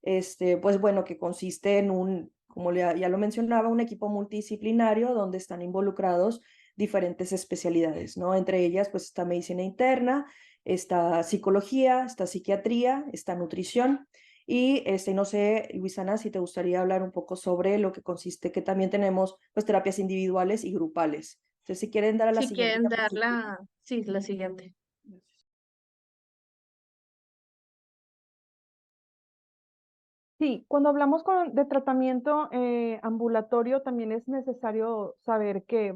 pues bueno, que consiste en como ya lo mencionaba, un equipo multidisciplinario donde están involucrados diferentes especialidades, ¿no? Entre ellas, pues está medicina interna, está psicología, está psiquiatría, está nutrición. Y no sé, Luisana, si te gustaría hablar un poco sobre lo que consiste, que también tenemos pues terapias individuales y grupales. Entonces, si quieren dar a la Si siguiente quieren dar diapositiva. sí, la siguiente. Sí, cuando hablamos de tratamiento ambulatorio, también es necesario saber que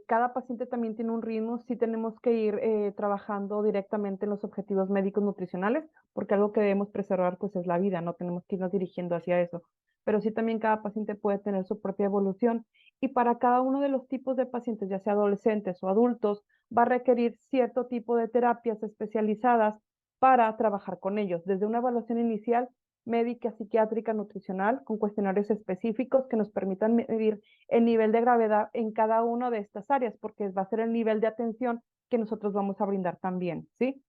cada paciente también tiene un ritmo, sí tenemos que ir trabajando directamente en los objetivos médicos nutricionales, porque algo que debemos preservar pues es la vida, no tenemos que irnos dirigiendo hacia eso. Pero sí también cada paciente puede tener su propia evolución y para cada uno de los tipos de pacientes, ya sea adolescentes o adultos, va a requerir cierto tipo de terapias especializadas para trabajar con ellos, desde una evaluación inicial médica, psiquiátrica, nutricional, con cuestionarios específicos que nos permitan medir el nivel de gravedad en cada una de estas áreas, porque va a ser el nivel de atención que nosotros vamos a brindar también, ¿sí?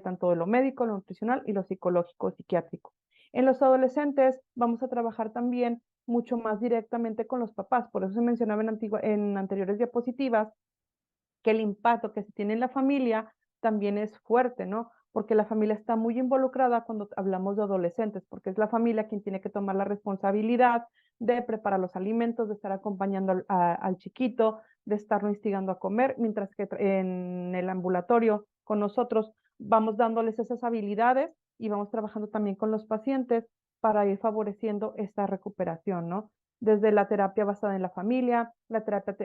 Tanto de lo médico, lo nutricional y lo psicológico, psiquiátrico. En los adolescentes vamos a trabajar también mucho más directamente con los papás, por eso se mencionaba en anteriores diapositivas que el impacto que se tiene en la familia también es fuerte, ¿no? Porque la familia está muy involucrada cuando hablamos de adolescentes, porque es la familia quien tiene que tomar la responsabilidad de preparar los alimentos, de estar acompañando al chiquito, de estarlo instigando a comer, mientras que en el ambulatorio con nosotros vamos dándoles esas habilidades y vamos trabajando también con los pacientes para ir favoreciendo esta recuperación, ¿no? Desde la terapia basada en la familia, la terapia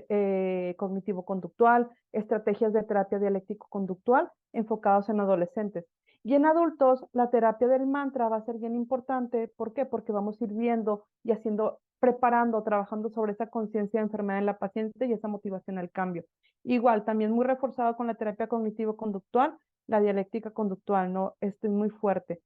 cognitivo-conductual, estrategias de terapia dialéctico-conductual enfocados en adolescentes. Y en adultos, la terapia del mantra va a ser bien importante. ¿Por qué? Porque vamos a ir viendo y preparando, trabajando sobre esa conciencia de enfermedad en la paciente y esa motivación al cambio. Igual, también muy reforzado con la terapia cognitivo-conductual, la dialéctica conductual, ¿no? Esto es muy fuerte.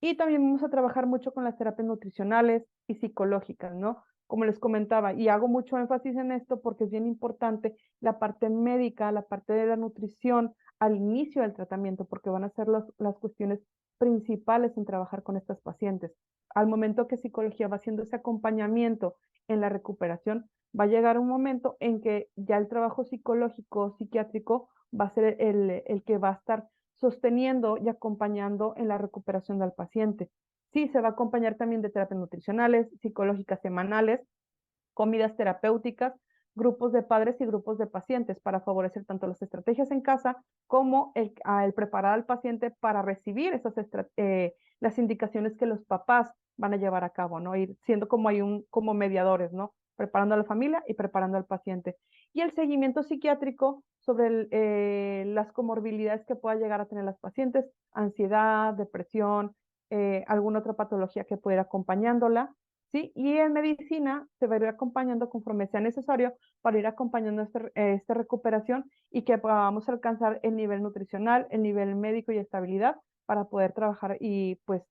Y también vamos a trabajar mucho con las terapias nutricionales y psicológicas, ¿no? Como les comentaba, y hago mucho énfasis en esto porque es bien importante la parte médica, la parte de la nutrición al inicio del tratamiento, porque van a ser las cuestiones principales en trabajar con estas pacientes. Al momento que psicología va haciendo ese acompañamiento en la recuperación, va a llegar un momento en que ya el trabajo psicológico, psiquiátrico, va a ser el que va a estar sosteniendo y acompañando en la recuperación del paciente. Sí, se va a acompañar también de terapias nutricionales, psicológicas semanales, comidas terapéuticas, grupos de padres y grupos de pacientes para favorecer tanto las estrategias en casa como el preparar al paciente para recibir las indicaciones que los papás van a llevar a cabo, ¿no? Ir siendo como mediadores, ¿no? Preparando a la familia y preparando al paciente. Y el seguimiento psiquiátrico sobre las comorbilidades que pueda llegar a tener las pacientes, ansiedad, depresión, alguna otra patología que pueda ir acompañándola, ¿sí? Y en medicina se va a ir acompañando conforme sea necesario para ir acompañando esta recuperación y que podamos alcanzar el nivel nutricional, el nivel médico y estabilidad para poder trabajar y pues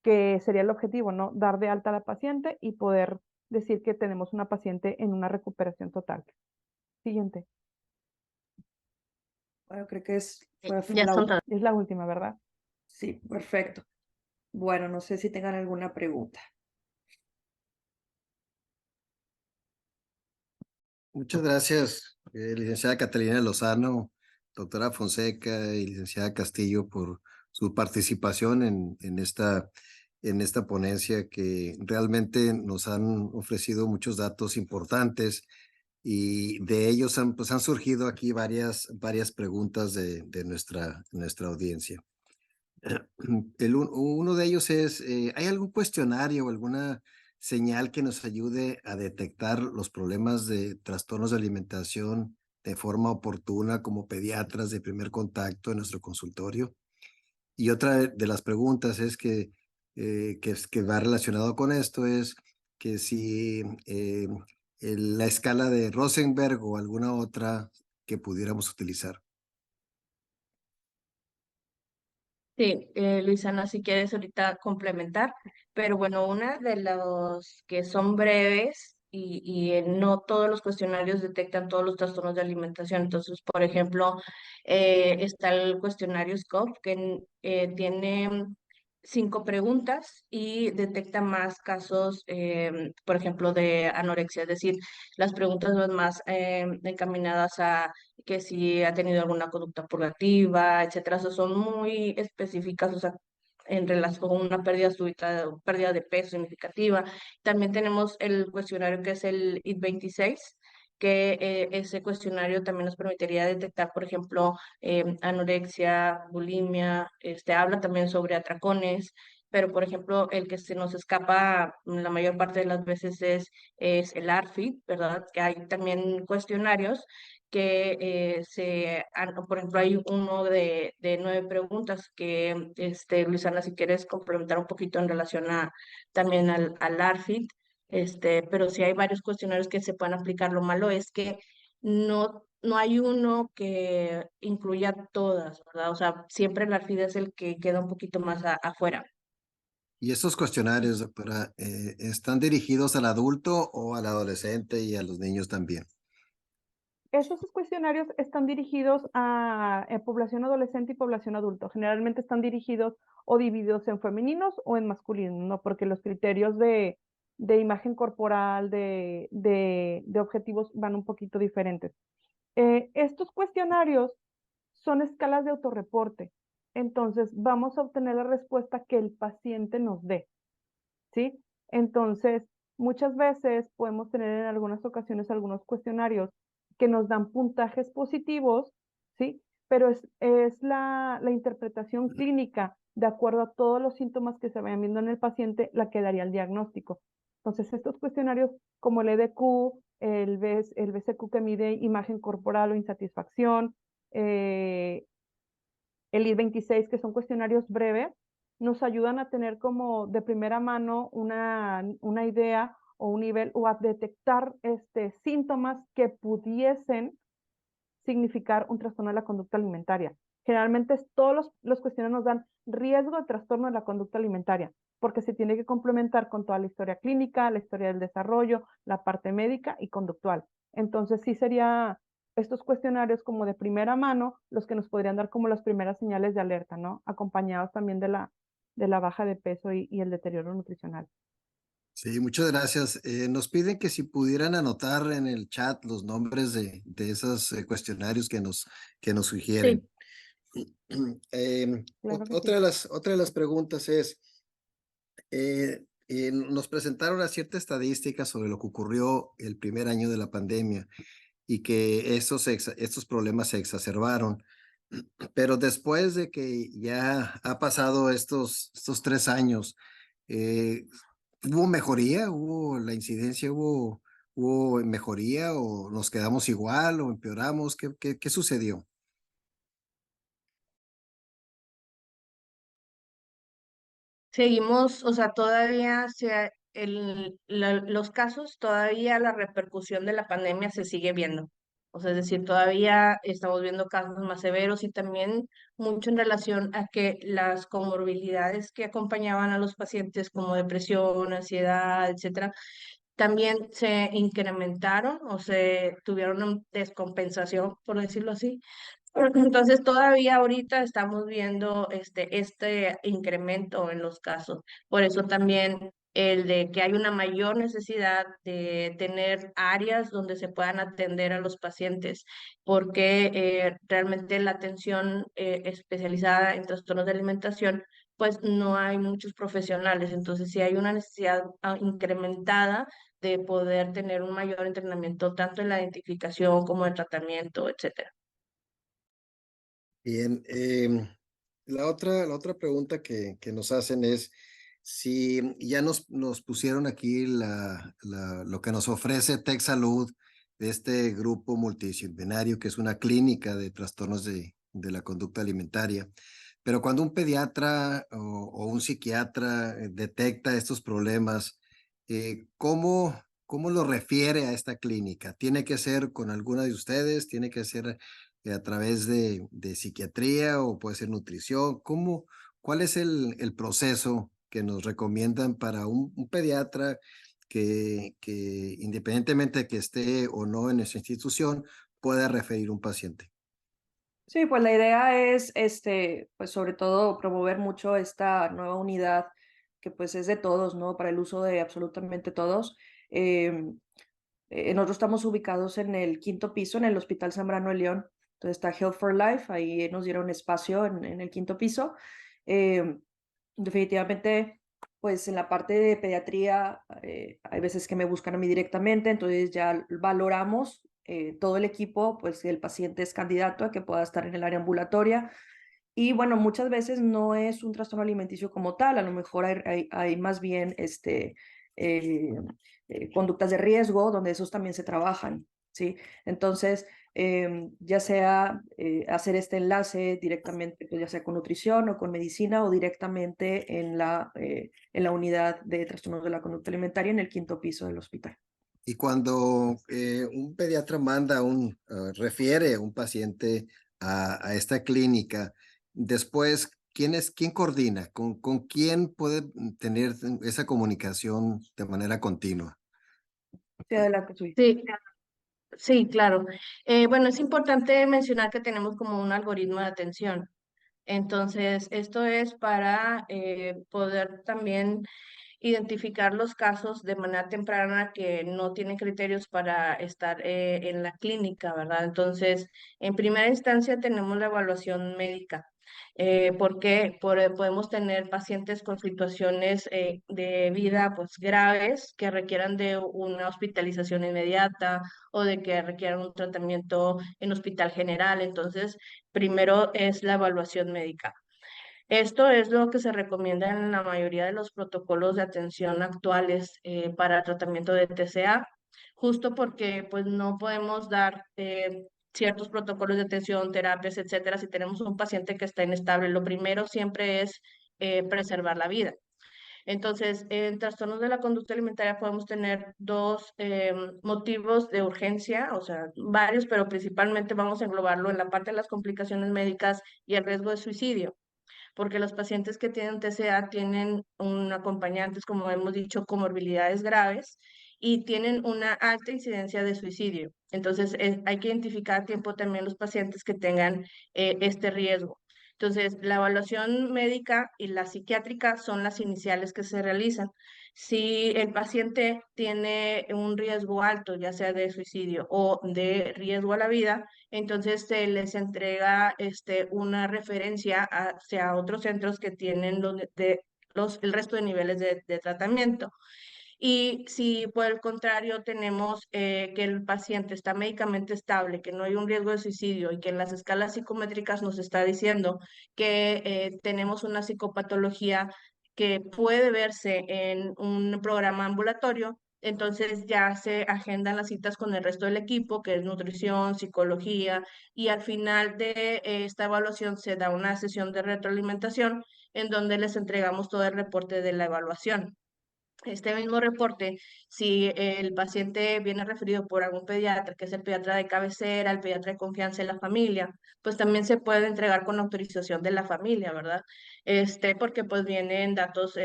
que sería el objetivo, ¿no? Dar de alta a la paciente y poder decir que tenemos una paciente en una recuperación total. Siguiente. Bueno, creo que Ya son todas. Es la última, ¿verdad? Sí, perfecto. Bueno, no sé si tengan alguna pregunta. Muchas gracias, licenciada Catalina Lozano, doctora Fonseca y licenciada Castillo por su participación en esta ponencia que realmente nos han ofrecido muchos datos importantes y de ellos han surgido aquí varias preguntas de nuestra audiencia. Uno de ellos es, ¿hay algún cuestionario o alguna señal que nos ayude a detectar los problemas de trastornos de alimentación de forma oportuna como pediatras de primer contacto en nuestro consultorio? Y otra de las preguntas es que que va relacionado con esto es que si la escala de Rosenberg o alguna otra que pudiéramos utilizar. Sí, Luisana, si quieres ahorita complementar, pero bueno, una de los que son breves y no todos los cuestionarios detectan todos los trastornos de alimentación. Entonces, por ejemplo, está el cuestionario SCOP que tiene 5 preguntas y detecta más casos, por ejemplo, de anorexia. Es decir, las preguntas van más encaminadas a que si ha tenido alguna conducta purgativa, etcétera. O sea, son muy específicas, o sea, en relación con una pérdida súbita, pérdida de peso significativa. También tenemos el cuestionario que es el IT-26, que ese cuestionario también nos permitiría detectar, por ejemplo, anorexia, bulimia, habla también sobre atracones, pero por ejemplo, el que se nos escapa la mayor parte de las veces es el ARFID, ¿verdad? Que hay también cuestionarios que por ejemplo, hay uno de 9 preguntas que, Luisana, si quieres complementar un poquito en relación también al ARFID, pero sí hay varios cuestionarios que se pueden aplicar. Lo malo es que no hay uno que incluya todas, ¿verdad? O sea, siempre el ARFID es el que queda un poquito más afuera. ¿Y estos cuestionarios, doctora, están dirigidos al adulto o al adolescente y a los niños también? Esos cuestionarios están dirigidos a población adolescente y población adulto. Generalmente están dirigidos o divididos en femeninos o en masculinos, ¿no? Porque los criterios de imagen corporal, de objetivos van un poquito diferentes. Estos cuestionarios son escalas de autorreporte. Entonces, vamos a obtener la respuesta que el paciente nos dé, ¿sí? Entonces, muchas veces podemos tener en algunas ocasiones algunos cuestionarios que nos dan puntajes positivos, ¿sí? Pero es la interpretación clínica de acuerdo a todos los síntomas que se vayan viendo en el paciente la que daría el diagnóstico. Entonces, estos cuestionarios como el EDQ, el BCQ que mide imagen corporal o insatisfacción, el I-26, que son cuestionarios breves, nos ayudan a tener como de primera mano una idea o un nivel o a detectar síntomas que pudiesen significar un trastorno de la conducta alimentaria. Generalmente todos los cuestionarios nos dan riesgo de trastorno de la conducta alimentaria, porque se tiene que complementar con toda la historia clínica, la historia del desarrollo, la parte médica y conductual. Entonces sí sería estos cuestionarios como de primera mano los que nos podrían dar como las primeras señales de alerta, ¿no? Acompañados también de la baja de peso y el deterioro nutricional. Sí, muchas gracias. Nos piden que si pudieran anotar en el chat los nombres de esos cuestionarios que nos Sí. sugieren. Claro que Otra sí. otra de las preguntas es, nos presentaron una cierta estadística sobre lo que ocurrió el primer año de la pandemia y que estos problemas se exacerbaron. Pero después de que ya ha pasado estos 3 años, eh, ¿hubo mejoría? ¿Hubo la incidencia? ¿Hubo mejoría o nos quedamos igual o empeoramos? ¿Qué sucedió? Seguimos, o sea, todavía los casos, todavía la repercusión de la pandemia se sigue viendo. O sea, es decir, todavía estamos viendo casos más severos y también mucho en relación a que las comorbilidades que acompañaban a los pacientes como depresión, ansiedad, etcétera, también se incrementaron o se tuvieron una descompensación, por decirlo así. Entonces, todavía ahorita estamos viendo este incremento en los casos. Por eso también el de que hay una mayor necesidad de tener áreas donde se puedan atender a los pacientes, porque realmente la atención especializada en trastornos de alimentación, pues no hay muchos profesionales. Entonces, sí hay una necesidad incrementada de poder tener un mayor entrenamiento tanto en la identificación como en tratamiento, etcétera. Bien, la otra pregunta que nos hacen es si ya nos pusieron aquí lo que nos ofrece Tech Salud de este grupo multidisciplinario que es una clínica de trastornos de la conducta alimentaria. pero cuando un pediatra o un psiquiatra detecta estos problemas, ¿cómo lo refiere a esta clínica? ¿Tiene que ser con alguna de ustedes? ¿Tiene que ser a través de psiquiatría o puede ser nutrición? ¿Cuál es el proceso que nos recomiendan para un pediatra que independientemente de que esté o no en esa institución, pueda referir un paciente? Sí, pues la idea es, pues sobre todo promover mucho esta nueva unidad que pues es de todos, ¿no? Para el uso de absolutamente todos. Em, Nosotros estamos ubicados en el 5.º piso, en el Hospital Zambrano de León. Entonces está Health for Life, ahí nos dieron espacio en el 5.º piso. Em, Definitivamente, pues en la parte de pediatría, hay veces que me buscan a mí directamente, entonces ya valoramos todo el equipo, pues si el paciente es candidato a que pueda estar en el área ambulatoria. Y bueno, muchas veces no es un trastorno alimenticio como tal, a lo mejor hay más bien eh, conductas de riesgo donde esos también se trabajan, ¿sí? Entonces, ya sea hacer este enlace directamente, pues ya sea con nutrición o con medicina o directamente en la unidad de trastornos de la conducta alimentaria en el 5.º piso del hospital. Y cuando un pediatra refiere a un paciente a esta clínica, después, ¿quién coordina? ¿Con quién puede tener esa comunicación de manera continua? Sí, adelante, Sui. Sí, sí, claro. Bueno, es importante mencionar que tenemos como un algoritmo de atención. Entonces, esto es para poder también identificar los casos de manera temprana que no tienen criterios para estar en la clínica, ¿verdad? Entonces, en primera instancia tenemos la evaluación médica. Porque podemos tener pacientes con situaciones de vida pues graves que requieran de una hospitalización inmediata o de que requieran un tratamiento en hospital general. Entonces, primero es la evaluación médica. Esto es lo que se recomienda en la mayoría de los protocolos de atención actuales para tratamiento de TCA, justo porque pues no podemos dar ciertos protocolos de atención, terapias, etcétera, si tenemos un paciente que está inestable. Lo primero siempre es preservar la vida. Entonces, en trastornos de la conducta alimentaria podemos tener dos motivos de urgencia, o sea, varios, pero principalmente vamos a englobarlo en la parte de las complicaciones médicas y el riesgo de suicidio, porque los pacientes que tienen TCA tienen un acompañantes, como hemos dicho, comorbilidades graves y tienen una alta incidencia de suicidio. Entonces, hay que identificar a tiempo también los pacientes que tengan este riesgo. Entonces, la evaluación médica y la psiquiátrica son las iniciales que se realizan. Si el paciente tiene un riesgo alto, ya sea de suicidio o de riesgo a la vida, entonces se les entrega una referencia hacia otros centros que tienen el resto de niveles de tratamiento. Y si por el contrario tenemos que el paciente está médicamente estable, que no hay un riesgo de suicidio y que en las escalas psicométricas nos está diciendo que tenemos una psicopatología que puede verse en un programa ambulatorio, entonces ya se agendan las citas con el resto del equipo, que es nutrición, psicología, y al final de esta evaluación se da una sesión de retroalimentación en donde les entregamos todo el reporte de la evaluación. Este mismo reporte, si el paciente viene referido por algún pediatra, que es el pediatra de cabecera, el pediatra de confianza de la familia, pues también se puede entregar con autorización de la familia, ¿verdad? Porque pues vienen datos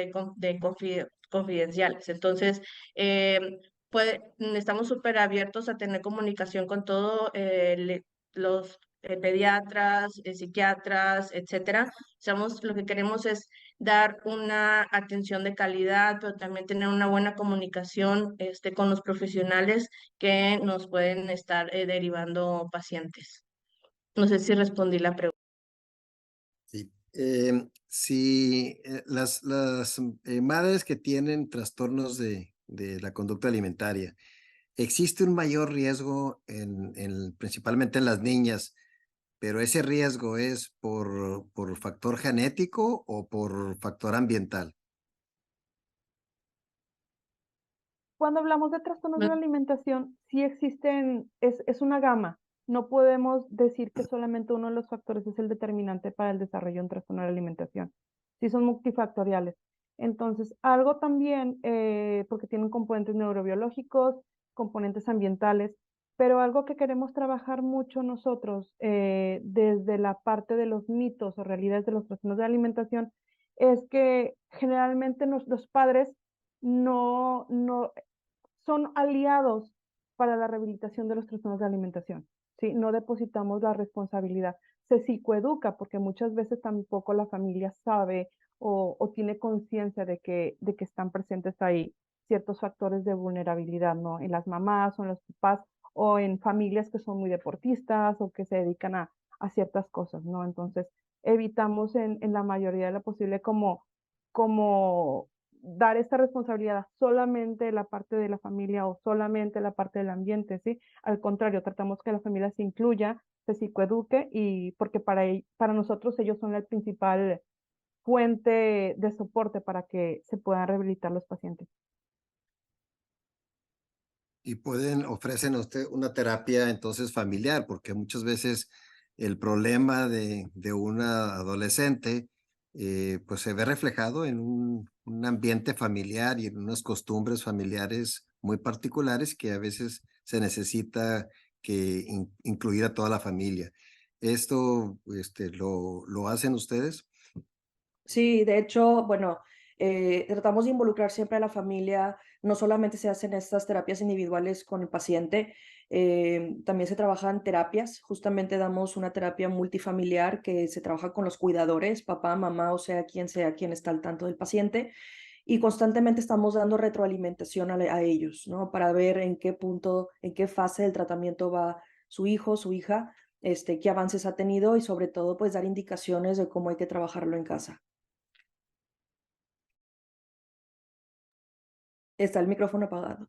confidenciales. Entonces, estamos súper abiertos a tener comunicación con todos los pediatras, psiquiatras, etcétera. Lo que queremos es dar una atención de calidad, pero también tener una buena comunicación con los profesionales que nos pueden estar derivando pacientes. No sé si respondí la pregunta. Sí. Si las madres que tienen trastornos de la conducta alimentaria, existe un mayor riesgo principalmente en las niñas, pero ese riesgo es por factor genético o por factor ambiental. Cuando hablamos de trastornos de la alimentación, sí existen, es una gama. no podemos decir que solamente uno de los factores es el determinante para el desarrollo de un trastorno de la alimentación. Sí son multifactoriales. Entonces, algo también, porque tienen componentes neurobiológicos, componentes ambientales, pero algo que queremos trabajar mucho nosotros desde la parte de los mitos o realidades de los trastornos de la alimentación es que generalmente los padres no son aliados para la rehabilitación de los trastornos de alimentación. ¿Sí? No depositamos la responsabilidad. Se psicoeduca porque muchas veces tampoco la familia sabe o tiene conciencia de que están presentes ahí ciertos factores de vulnerabilidad, ¿no? En las mamás o en los papás o en familias que son muy deportistas o que se dedican a ciertas cosas, ¿no? Entonces, evitamos en la mayoría de lo posible como dar esta responsabilidad solamente la parte de la familia o solamente la parte del ambiente, ¿sí? Al contrario, tratamos que la familia se incluya, se psicoeduque y porque para nosotros ellos son la principal fuente de soporte para que se puedan rehabilitar los pacientes. Y ofrecen a usted una terapia entonces familiar, porque muchas veces el problema de una adolescente pues se ve reflejado en un ambiente familiar y en unas costumbres familiares muy particulares que a veces se necesita que incluir a toda la familia. ¿Esto lo hacen ustedes? Sí, de hecho, bueno, tratamos de involucrar siempre a la familia. No solamente se hacen estas terapias individuales con el paciente, también se trabajan terapias. Justamente damos una terapia multifamiliar que se trabaja con los cuidadores, papá, mamá, o sea, quien está al tanto del paciente. Y constantemente estamos dando retroalimentación a ellos, ¿no? Para ver en qué punto, en qué fase del tratamiento va su hijo, su hija, qué avances ha tenido y sobre todo, pues dar indicaciones de cómo hay que trabajarlo en casa. Está el micrófono apagado.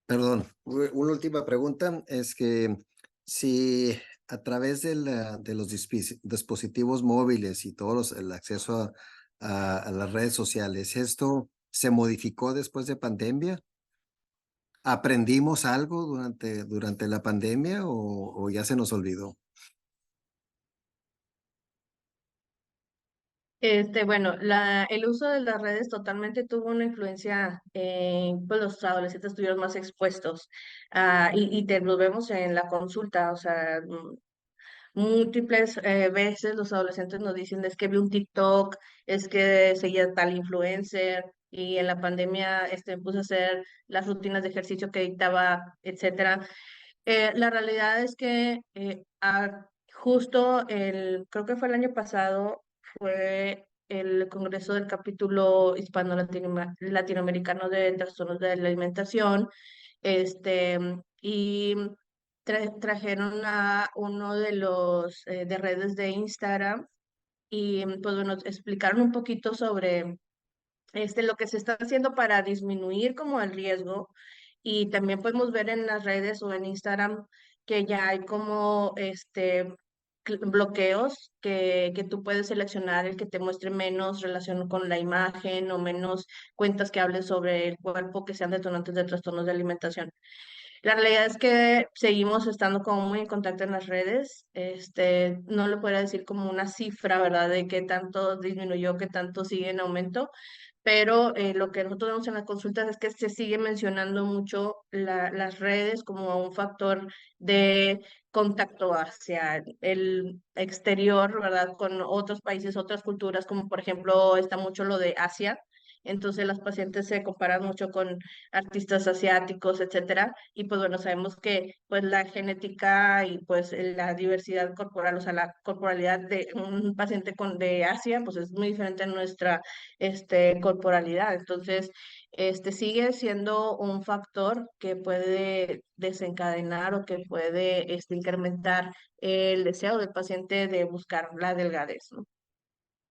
Perdón, una última pregunta es que si a través de los dispositivos móviles y el acceso a las redes sociales, ¿esto se modificó después de pandemia? ¿Aprendimos algo durante la pandemia o ya se nos olvidó? Bueno, el uso de las redes totalmente tuvo una influencia, pues los adolescentes estuvieron más expuestos, y te lo vemos en la consulta, o sea, múltiples veces los adolescentes nos dicen, es que vi un TikTok, es que seguía tal influencer, y en la pandemia puse a hacer las rutinas de ejercicio que dictaba, etcétera. La realidad es que justo creo que fue el año pasado, fue el Congreso del Capítulo Hispano-Latinoamericano de Trastornos de la Alimentación, y trajeron a uno de los de redes de Instagram y pues bueno, explicaron un poquito sobre lo que se está haciendo para disminuir como el riesgo, y también podemos ver en las redes o en Instagram que ya hay como bloqueos que tú puedes seleccionar el que te muestre menos relación con la imagen o menos cuentas que hablen sobre el cuerpo que sean detonantes de trastornos de alimentación. La realidad es que seguimos estando como muy en contacto en las redes. No le podría decir como una cifra, ¿verdad? De qué tanto disminuyó, qué tanto sigue en aumento, pero lo que nosotros vemos en las consultas es que se sigue mencionando mucho las redes como un factor de contacto hacia el exterior, ¿verdad? Con otros países, otras culturas, como por ejemplo está mucho lo de Asia. Entonces las pacientes se comparan mucho con artistas asiáticos, etcétera, y pues bueno, sabemos que pues la genética y pues la diversidad corporal, o sea, la corporalidad de un paciente de Asia, pues es muy diferente a nuestra corporalidad. Entonces, sigue siendo un factor que puede desencadenar o que puede incrementar el deseo del paciente de buscar la delgadez, ¿no?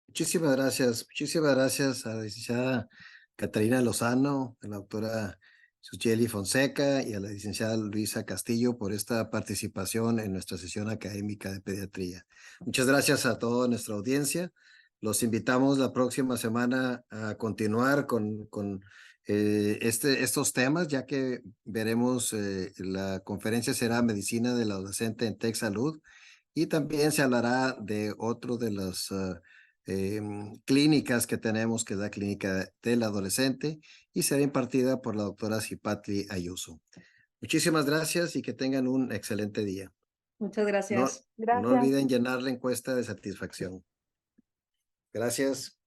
Muchísimas gracias a la licenciada Catalina Lozano, a la doctora Sucheli Fonseca y a la licenciada Luisa Castillo por esta participación en nuestra sesión académica de pediatría. Muchas gracias a toda nuestra audiencia. Los invitamos la próxima semana a continuar con estos temas, ya que veremos, la conferencia será Medicina del Adolescente en Tech Salud, y también se hablará de otro de las clínicas que tenemos, que es la clínica del adolescente, y será impartida por la doctora Cipatli Ayuso. Muchísimas gracias y que tengan un excelente día. Muchas No, gracias. no Gracias. olviden llenar la encuesta de satisfacción. Gracias.